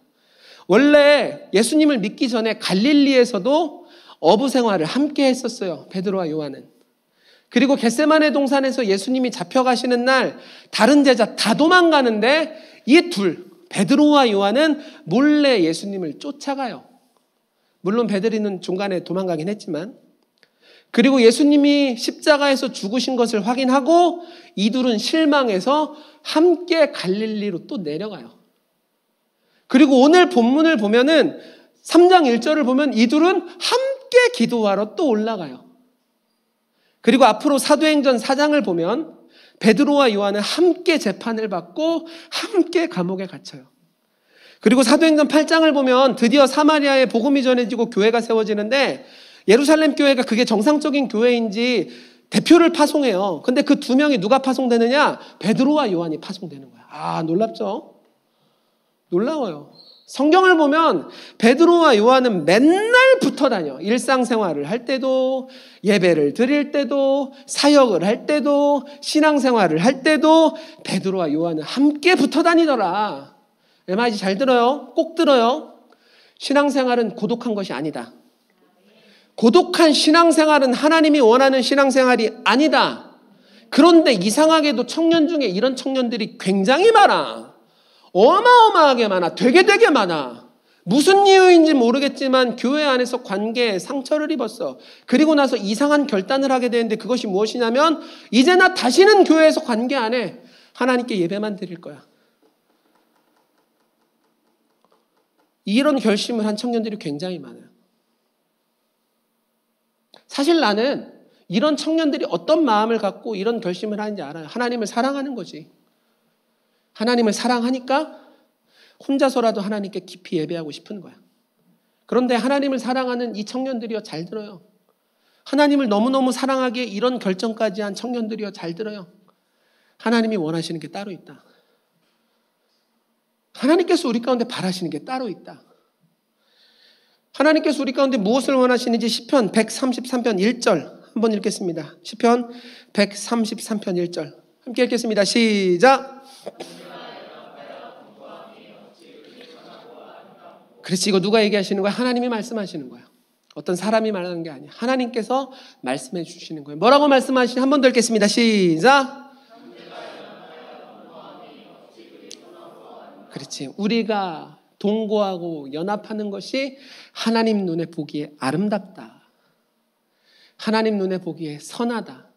원래 예수님을 믿기 전에 갈릴리에서도 어부 생활을 함께 했었어요. 베드로와 요한은. 그리고 겟세마네 동산에서 예수님이 잡혀가시는 날 다른 제자 다 도망가는데 이 둘, 베드로와 요한은 몰래 예수님을 쫓아가요. 물론 베드로는 중간에 도망가긴 했지만, 그리고 예수님이 십자가에서 죽으신 것을 확인하고 이 둘은 실망해서 함께 갈릴리로 또 내려가요. 그리고 오늘 본문을 보면은 3장 1절을 보면 이 둘은 함께 기도하러 또 올라가요. 그리고 앞으로 사도행전 4장을 보면 베드로와 요한은 함께 재판을 받고 함께 감옥에 갇혀요. 그리고 사도행전 8장을 보면 드디어 사마리아에 복음이 전해지고 교회가 세워지는데 예루살렘 교회가 그게 정상적인 교회인지 대표를 파송해요. 근데 그 두 명이 누가 파송되느냐? 베드로와 요한이 파송되는 거야. 아, 놀랍죠? 놀라워요. 성경을 보면 베드로와 요한은 맨날 붙어 다녀. 일상생활을 할 때도, 예배를 드릴 때도, 사역을 할 때도, 신앙생활을 할 때도 베드로와 요한은 함께 붙어 다니더라. MIG 잘 들어요? 꼭 들어요. 신앙생활은 고독한 것이 아니다. 고독한 신앙생활은 하나님이 원하는 신앙생활이 아니다. 그런데 이상하게도 청년 중에 이런 청년들이 굉장히 많아. 어마어마하게 많아. 되게 많아. 무슨 이유인지 모르겠지만 교회 안에서 관계에 상처를 입었어. 그리고 나서 이상한 결단을 하게 되는데 그것이 무엇이냐면 이제 나 다시는 교회에서 관계 안 해. 하나님께 예배만 드릴 거야. 이런 결심을 한 청년들이 굉장히 많아요. 사실 나는 이런 청년들이 어떤 마음을 갖고 이런 결심을 하는지 알아요. 하나님을 사랑하는 거지. 하나님을 사랑하니까 혼자서라도 하나님께 깊이 예배하고 싶은 거야. 그런데 하나님을 사랑하는 이 청년들이요, 잘 들어요. 하나님을 너무너무 사랑하기에 이런 결정까지 한 청년들이요, 잘 들어요. 하나님이 원하시는 게 따로 있다. 하나님께서 우리 가운데 바라시는 게 따로 있다. 하나님께서 우리 가운데 무엇을 원하시는지 시편 133편 1절 한번 읽겠습니다. 시편 133편 1절 함께 읽겠습니다. 시작. 그렇지, 이거 누가 얘기하시는 거야? 하나님이 말씀하시는 거야. 어떤 사람이 말하는 게 아니야. 하나님께서 말씀해 주시는 거예요. 뭐라고 말씀하시는지 한 번 더 읽겠습니다. 시작. 그렇지. 우리가 동거하고 연합하는 것이 하나님 눈에 보기에 아름답다. 하나님 눈에 보기에 선하다.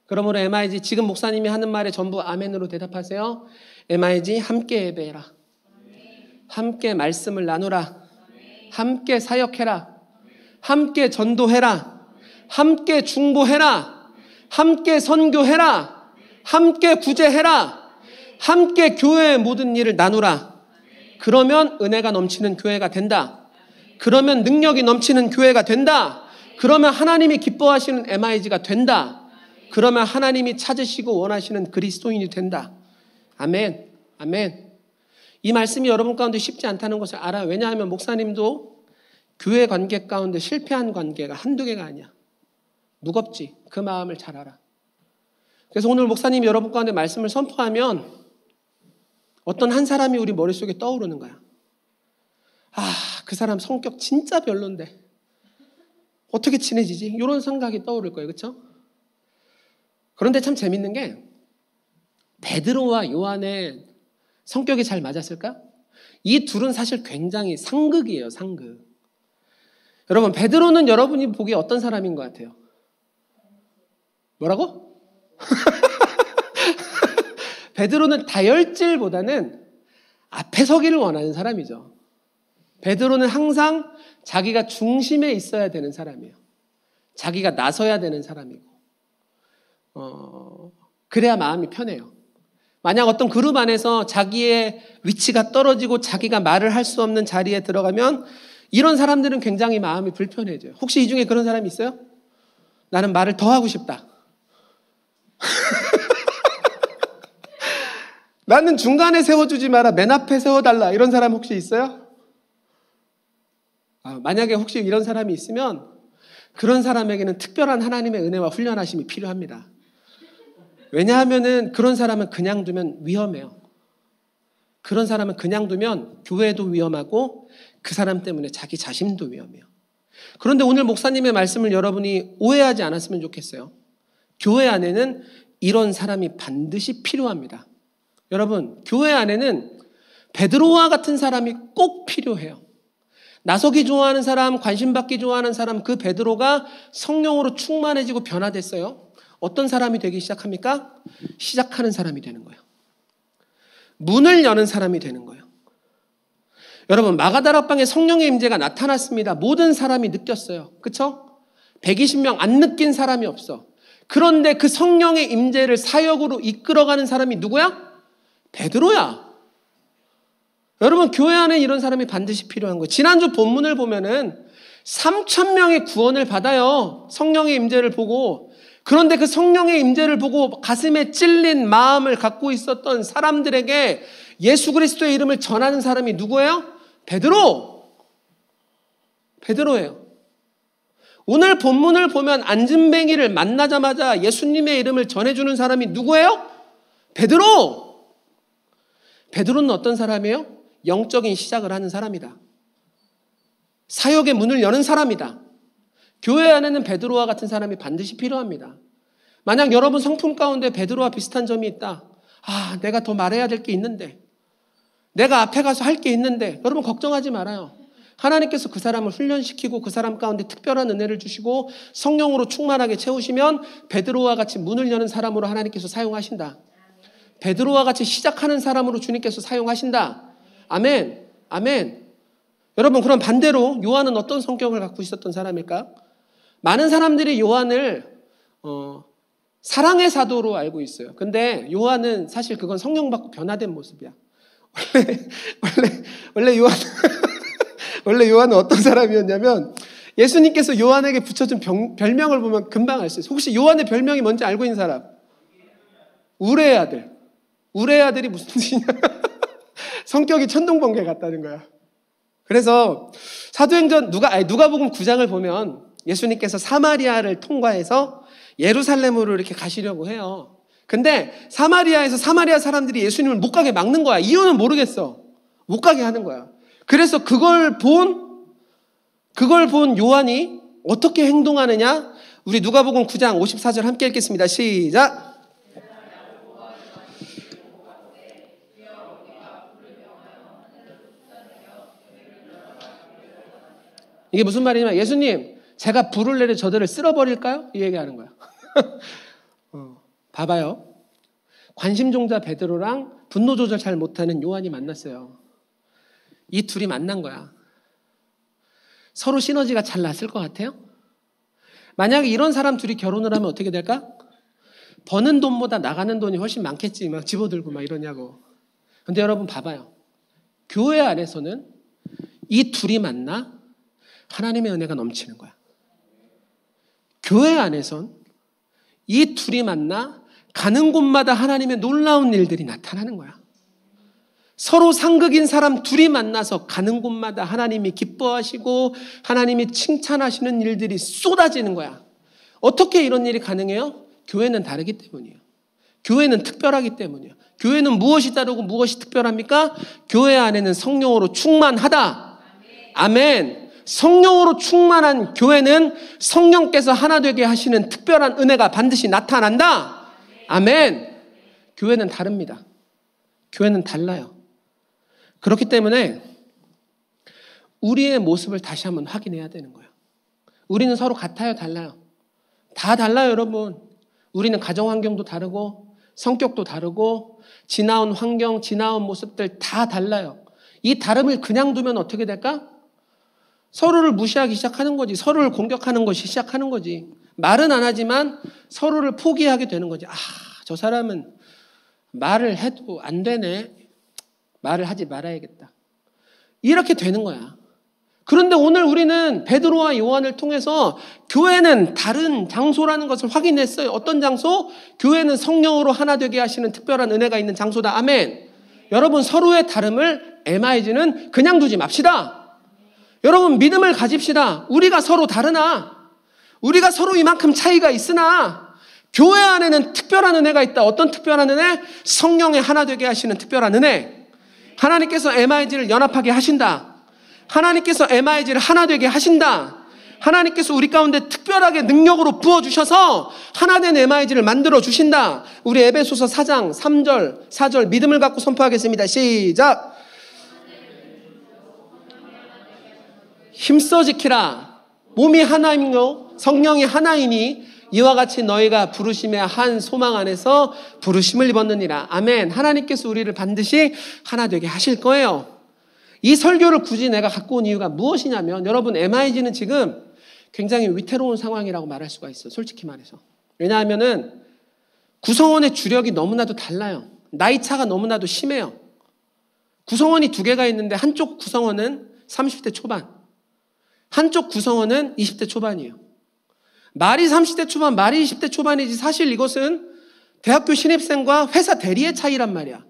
그러므로 MIG 지금 목사님이 하는 말에 전부 아멘으로 대답하세요. MIG 함께 예배해라. 함께 말씀을 나누라. 함께 사역해라. 함께 전도해라. 함께 중보해라. 함께 선교해라. 함께 구제해라. 함께 교회의 모든 일을 나누라. 그러면 은혜가 넘치는 교회가 된다. 그러면 능력이 넘치는 교회가 된다. 그러면 하나님이 기뻐하시는 MIG가 된다. 그러면 하나님이 찾으시고 원하시는 그리스도인이 된다. 아멘. 아멘. 이 말씀이 여러분 가운데 쉽지 않다는 것을 알아요. 왜냐하면 목사님도 교회 관계 가운데 실패한 관계가 한두 개가 아니야. 무겁지. 그 마음을 잘 알아. 그래서 오늘 목사님이 여러분 가운데 말씀을 선포하면 어떤 한 사람이 우리 머릿속에 떠오르는 거야. 아, 그 사람 성격 진짜 별론데 어떻게 친해지지? 이런 생각이 떠오를 거예요. 그렇죠? 그런데 참 재밌는 게 베드로와 요한의 성격이 잘 맞았을까? 이 둘은 사실 굉장히 상극이에요. 상극. 여러분, 베드로는 여러분이 보기에 어떤 사람인 것 같아요? 뭐라고? 베드로는 다혈질보다는 앞에 서기를 원하는 사람이죠. 베드로는 항상 자기가 중심에 있어야 되는 사람이에요. 자기가 나서야 되는 사람이고 그래야 마음이 편해요. 만약 어떤 그룹 안에서 자기의 위치가 떨어지고 자기가 말을 할 수 없는 자리에 들어가면 이런 사람들은 굉장히 마음이 불편해져요. 혹시 이 중에 그런 사람이 있어요? 나는 말을 더 하고 싶다. 나는 중간에 세워주지 마라. 맨 앞에 세워달라. 이런 사람 혹시 있어요? 만약에 혹시 이런 사람이 있으면 그런 사람에게는 특별한 하나님의 은혜와 훈련하심이 필요합니다. 왜냐하면은 그런 사람은 그냥 두면 위험해요. 그런 사람은 그냥 두면 교회도 위험하고 그 사람 때문에 자기 자신도 위험해요. 그런데 오늘 목사님의 말씀을 여러분이 오해하지 않았으면 좋겠어요. 교회 안에는 이런 사람이 반드시 필요합니다. 여러분, 교회 안에는 베드로와 같은 사람이 꼭 필요해요. 나서기 좋아하는 사람, 관심받기 좋아하는 사람, 그 베드로가 성령으로 충만해지고 변화됐어요. 어떤 사람이 되기 시작합니까? 시작하는 사람이 되는 거예요. 문을 여는 사람이 되는 거예요. 여러분, 마가다락방에 성령의 임재가 나타났습니다. 모든 사람이 느꼈어요. 그렇죠? 120명 안 느낀 사람이 없어. 그런데 그 성령의 임재를 사역으로 이끌어가는 사람이 누구야? 베드로야. 여러분, 교회 안에 이런 사람이 반드시 필요한 거예요. 지난주 본문을 보면은 3,000명의 구원을 받아요. 성령의 임재를 보고. 그런데 그 성령의 임재를 보고 가슴에 찔린 마음을 갖고 있었던 사람들에게 예수 그리스도의 이름을 전하는 사람이 누구예요? 베드로. 베드로예요. 오늘 본문을 보면 안진뱅이를 만나자마자 예수님의 이름을 전해주는 사람이 누구예요? 베드로. 베드로는 어떤 사람이에요? 영적인 시작을 하는 사람이다. 사역의 문을 여는 사람이다. 교회 안에는 베드로와 같은 사람이 반드시 필요합니다. 만약 여러분 성품 가운데 베드로와 비슷한 점이 있다. 아, 내가 더 말해야 될 게 있는데, 내가 앞에 가서 할 게 있는데, 여러분 걱정하지 말아요. 하나님께서 그 사람을 훈련시키고 그 사람 가운데 특별한 은혜를 주시고 성령으로 충만하게 채우시면 베드로와 같이 문을 여는 사람으로 하나님께서 사용하신다. 베드로와 같이 시작하는 사람으로 주님께서 사용하신다. 아멘. 아멘. 여러분, 그럼 반대로 요한은 어떤 성격을 갖고 있었던 사람일까? 많은 사람들이 요한을 사랑의 사도로 알고 있어요. 근데 요한은 사실 그건 성령 받고 변화된 모습이야. 원래 요한은 어떤 사람이었냐면 예수님께서 요한에게 붙여준 별명을 보면 금방 알 수 있어요. 혹시 요한의 별명이 뭔지 알고 있는 사람? 우레의 아들. 우레의 아들이 무슨 뜻이냐? 성격이 천둥번개 같다는 거야. 그래서 사도행전 누가복음 9장을 보면 예수님께서 사마리아를 통과해서 예루살렘으로 이렇게 가시려고 해요. 근데 사마리아에서 사마리아 사람들이 예수님을 못 가게 막는 거야. 이유는 모르겠어. 못 가게 하는 거야. 그래서 그걸 본 그걸 본 요한이 어떻게 행동하느냐? 우리 누가복음 9장 54절 함께 읽겠습니다. 시작. 이게 무슨 말이냐면 예수님, 제가 불을 내려 저들을 쓸어버릴까요? 이 얘기하는 거야. 봐봐요. 관심종자 베드로랑 분노 조절 잘 못하는 요한이 만났어요. 이 둘이 만난 거야. 서로 시너지가 잘 났을 것 같아요? 만약에 이런 사람 둘이 결혼을 하면 어떻게 될까? 버는 돈보다 나가는 돈이 훨씬 많겠지. 막 집어들고 막 이러냐고. 근데 여러분 봐봐요. 교회 안에서는 이 둘이 만나 하나님의 은혜가 넘치는 거야. 교회 안에선 이 둘이 만나 가는 곳마다 하나님의 놀라운 일들이 나타나는 거야. 서로 상극인 사람 둘이 만나서 가는 곳마다 하나님이 기뻐하시고 하나님이 칭찬하시는 일들이 쏟아지는 거야. 어떻게 이런 일이 가능해요? 교회는 다르기 때문이에요. 교회는 특별하기 때문이에요. 교회는 무엇이 다르고 무엇이 특별합니까? 교회 안에는 성령으로 충만하다. 아멘. 성령으로 충만한 교회는 성령께서 하나 되게 하시는 특별한 은혜가 반드시 나타난다. 아멘. 교회는 다릅니다. 교회는 달라요. 그렇기 때문에 우리의 모습을 다시 한번 확인해야 되는 거예요. 우리는 서로 같아요, 달라요? 다 달라요, 여러분. 우리는 가정 환경도 다르고 성격도 다르고 지나온 환경, 지나온 모습들 다 달라요. 이 다름을 그냥 두면 어떻게 될까? 서로를 무시하기 시작하는 거지. 서로를 공격하는 것이 시작하는 거지. 말은 안 하지만 서로를 포기하게 되는 거지. 아, 저 사람은 말을 해도 안 되네. 말을 하지 말아야겠다. 이렇게 되는 거야. 그런데 오늘 우리는 베드로와 요한을 통해서 교회는 다른 장소라는 것을 확인했어요. 어떤 장소? 교회는 성령으로 하나 되게 하시는 특별한 은혜가 있는 장소다. 아멘. 여러분, 서로의 다름을 MIG는 그냥 두지 맙시다. 여러분, 믿음을 가집시다. 우리가 서로 다르나, 우리가 서로 이만큼 차이가 있으나 교회 안에는 특별한 은혜가 있다. 어떤 특별한 은혜? 성령의 하나 되게 하시는 특별한 은혜. 하나님께서 MIG를 연합하게 하신다. 하나님께서 MIG를 하나 되게 하신다. 하나님께서 우리 가운데 특별하게 능력으로 부어주셔서 하나된 MIG를 만들어 주신다. 우리 에베소서 4장 3절 4절 믿음을 갖고 선포하겠습니다. 시작. 힘써 지키라. 몸이 하나이며 성령이 하나이니 이와 같이 너희가 부르심의 한 소망 안에서 부르심을 입었느니라. 아멘. 하나님께서 우리를 반드시 하나 되게 하실 거예요. 이 설교를 굳이 내가 갖고 온 이유가 무엇이냐면 여러분, MIG는 지금 굉장히 위태로운 상황이라고 말할 수가 있어요. 솔직히 말해서. 왜냐하면은 구성원의 주력이 너무나도 달라요. 나이 차가 너무나도 심해요. 구성원이 두 개가 있는데 한쪽 구성원은 30대 초반, 한쪽 구성원은 20대 초반이에요. 말이 30대 초반, 말이 20대 초반이지 사실 이것은 대학교 신입생과 회사 대리의 차이란 말이야.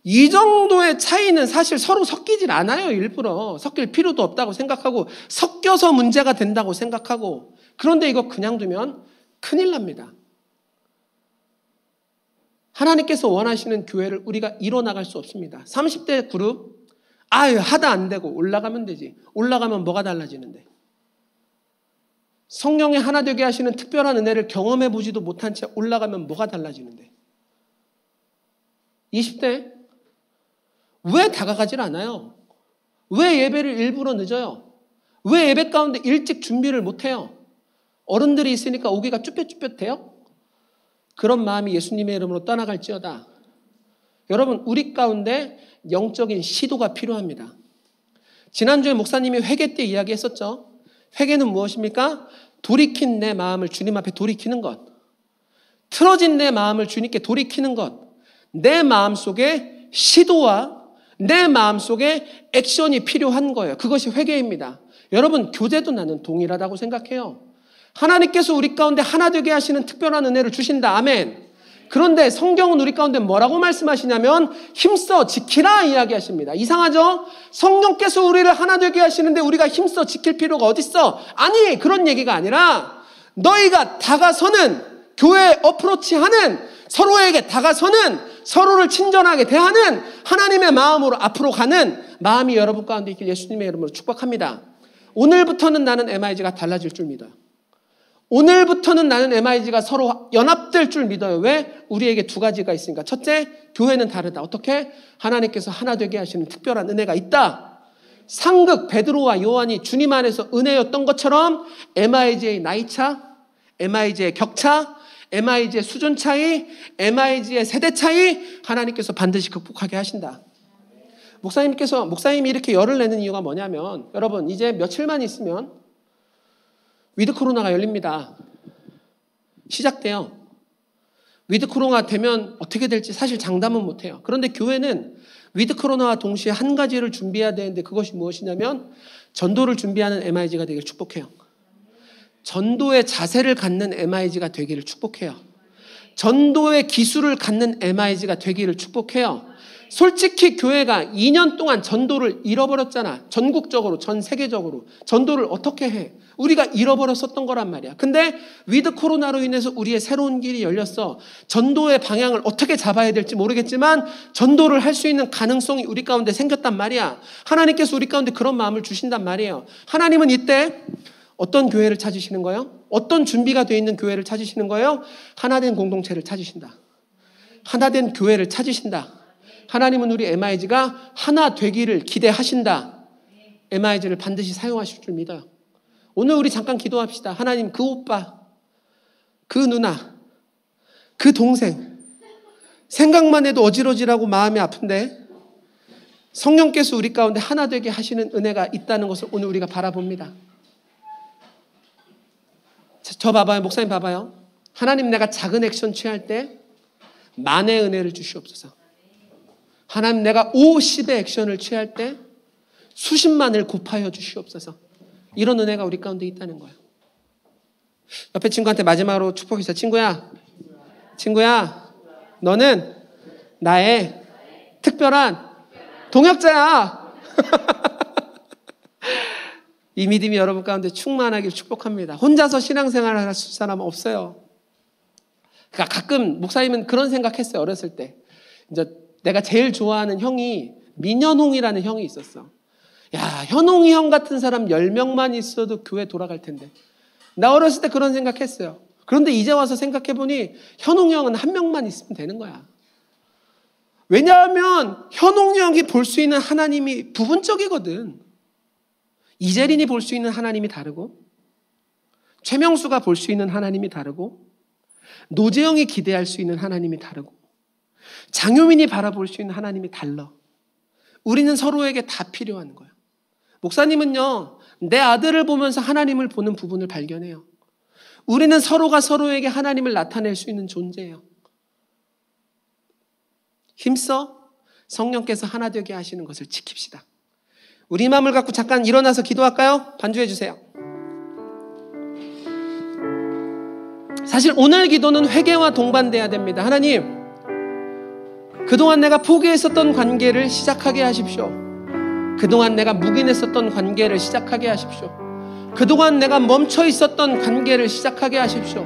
이 정도의 차이는 사실 서로 섞이질 않아요. 일부러 섞일 필요도 없다고 생각하고 섞여서 문제가 된다고 생각하고. 그런데 이거 그냥 두면 큰일 납니다. 하나님께서 원하시는 교회를 우리가 이뤄나갈 수 없습니다. 30대 그룹 하다 안 되고 올라가면 되지. 올라가면 뭐가 달라지는데. 성령의 하나 되게 하시는 특별한 은혜를 경험해 보지도 못한 채 올라가면 뭐가 달라지는데. 20대 왜 다가가질 않아요? 왜 예배를 일부러 늦어요? 왜 예배 가운데 일찍 준비를 못해요? 어른들이 있으니까 오기가 쭈뼛쭈뼛해요? 그런 마음이 예수님의 이름으로 떠나갈지어다. 여러분, 우리 가운데 영적인 시도가 필요합니다. 지난주에 목사님이 회개 때 이야기했었죠. 회개는 무엇입니까? 돌이킨 내 마음을 주님 앞에 돌이키는 것. 틀어진 내 마음을 주님께 돌이키는 것. 내 마음속에 시도와 내 마음속에 액션이 필요한 거예요. 그것이 회개입니다. 여러분, 교제도 나는 동일하다고 생각해요. 하나님께서 우리 가운데 하나 되게 하시는 특별한 은혜를 주신다. 아멘. 그런데 성경은 우리 가운데 뭐라고 말씀하시냐면 힘써 지키라 이야기하십니다. 이상하죠? 성령께서 우리를 하나 되게 하시는데 우리가 힘써 지킬 필요가 어딨어? 아니, 그런 얘기가 아니라 너희가 다가서는, 교회에 어프로치하는, 서로에게 다가서는, 서로를 친절하게 대하는 하나님의 마음으로 앞으로 가는 마음이 여러분 가운데 있길 예수님의 이름으로 축복합니다. 오늘부터는 나는 MIG가 달라질 줄 믿어요. 오늘부터는 나는 MIG가 서로 연합될 줄 믿어요. 왜? 우리에게 두 가지가 있으니까. 첫째, 교회는 다르다. 어떻게? 하나님께서 하나 되게 하시는 특별한 은혜가 있다. 상극 베드로와 요한이 주님 안에서 은혜였던 것처럼 MIG의 나이차, MIG의 격차, MIG의 수준 차이, MIG의 세대 차이 하나님께서 반드시 극복하게 하신다. 목사님이 이렇게 열을 내는 이유가 뭐냐면, 여러분 이제 며칠만 있으면 위드 코로나가 열립니다. 시작돼요. 위드 코로나 되면 어떻게 될지 사실 장담은 못해요. 그런데 교회는 위드 코로나와 동시에 한 가지를 준비해야 되는데, 그것이 무엇이냐면 전도를 준비하는 MIG가 되기를 축복해요. 전도의 자세를 갖는 MIG가 되기를 축복해요. 전도의 기술을 갖는 MIG가 되기를 축복해요. 솔직히 교회가 2년 동안 전도를 잃어버렸잖아. 전국적으로, 전 세계적으로. 전도를 어떻게 해? 우리가 잃어버렸었던 거란 말이야. 근데 위드 코로나로 인해서 우리의 새로운 길이 열렸어. 전도의 방향을 어떻게 잡아야 될지 모르겠지만 전도를 할 수 있는 가능성이 우리 가운데 생겼단 말이야. 하나님께서 우리 가운데 그런 마음을 주신단 말이에요. 하나님은 이때 어떤 교회를 찾으시는 거예요? 어떤 준비가 되어 있는 교회를 찾으시는 거예요? 하나된 공동체를 찾으신다. 하나된 교회를 찾으신다. 하나님은 우리 MIG가 하나 되기를 기대하신다. MIG를 반드시 사용하실 줄 믿어요. 오늘 우리 잠깐 기도합시다. 하나님, 그 오빠, 그 누나, 그 동생, 생각만 해도 어지러지라고 마음이 아픈데 성령께서 우리 가운데 하나 되게 하시는 은혜가 있다는 것을 오늘 우리가 바라봅니다. 저 봐봐요. 목사님 봐봐요. 하나님, 내가 작은 액션 취할 때 만의 은혜를 주시옵소서. 하나님, 내가 50의 액션을 취할 때 수십만을 곱하여 주시옵소서. 이런 은혜가 우리 가운데 있다는 거예요. 옆에 친구한테 마지막으로 축복해주세요. 친구야, 너는 나의 특별한 동역자야. 이 믿음이 여러분 가운데 충만하길 축복합니다. 혼자서 신앙생활을 할 사람은 없어요. 그러니까 가끔 목사님은 그런 생각했어요. 어렸을 때. 이제 내가 제일 좋아하는 형이 민현홍이라는 형이 있었어. 야, 현홍이 형 같은 사람 10명만 있어도 교회 돌아갈 텐데. 나 어렸을 때 그런 생각했어요. 그런데 이제 와서 생각해보니 현홍이 형은 한 명만 있으면 되는 거야. 왜냐하면 현홍이 형이 볼 수 있는 하나님이 부분적이거든. 이재린이 볼 수 있는 하나님이 다르고, 최명수가 볼 수 있는 하나님이 다르고, 노재영이 기대할 수 있는 하나님이 다르고, 장효민이 바라볼 수 있는 하나님이 달라. 우리는 서로에게 다 필요한 거예요. 목사님은요, 내 아들을 보면서 하나님을 보는 부분을 발견해요. 우리는 서로가 서로에게 하나님을 나타낼 수 있는 존재예요. 힘써 성령께서 하나 되게 하시는 것을 지킵시다. 우리 마음을 갖고 잠깐 일어나서 기도할까요? 반주해 주세요. 사실 오늘 기도는 회개와 동반돼야 됩니다. 하나님, 그동안 내가 포기했었던 관계를 시작하게 하십시오. 그동안 내가 묵인했었던 관계를 시작하게 하십시오. 그동안 내가 멈춰 있었던 관계를 시작하게 하십시오.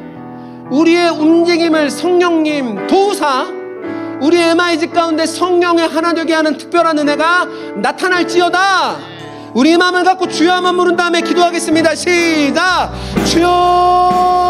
우리의 움직임을 성령님 도우사 우리 MIG 가운데 성령의 하나 되게 하는 특별한 은혜가 나타날지어다. 우리 마음을 갖고 주여 한번 부른 다음에 기도하겠습니다. 시작. 주여.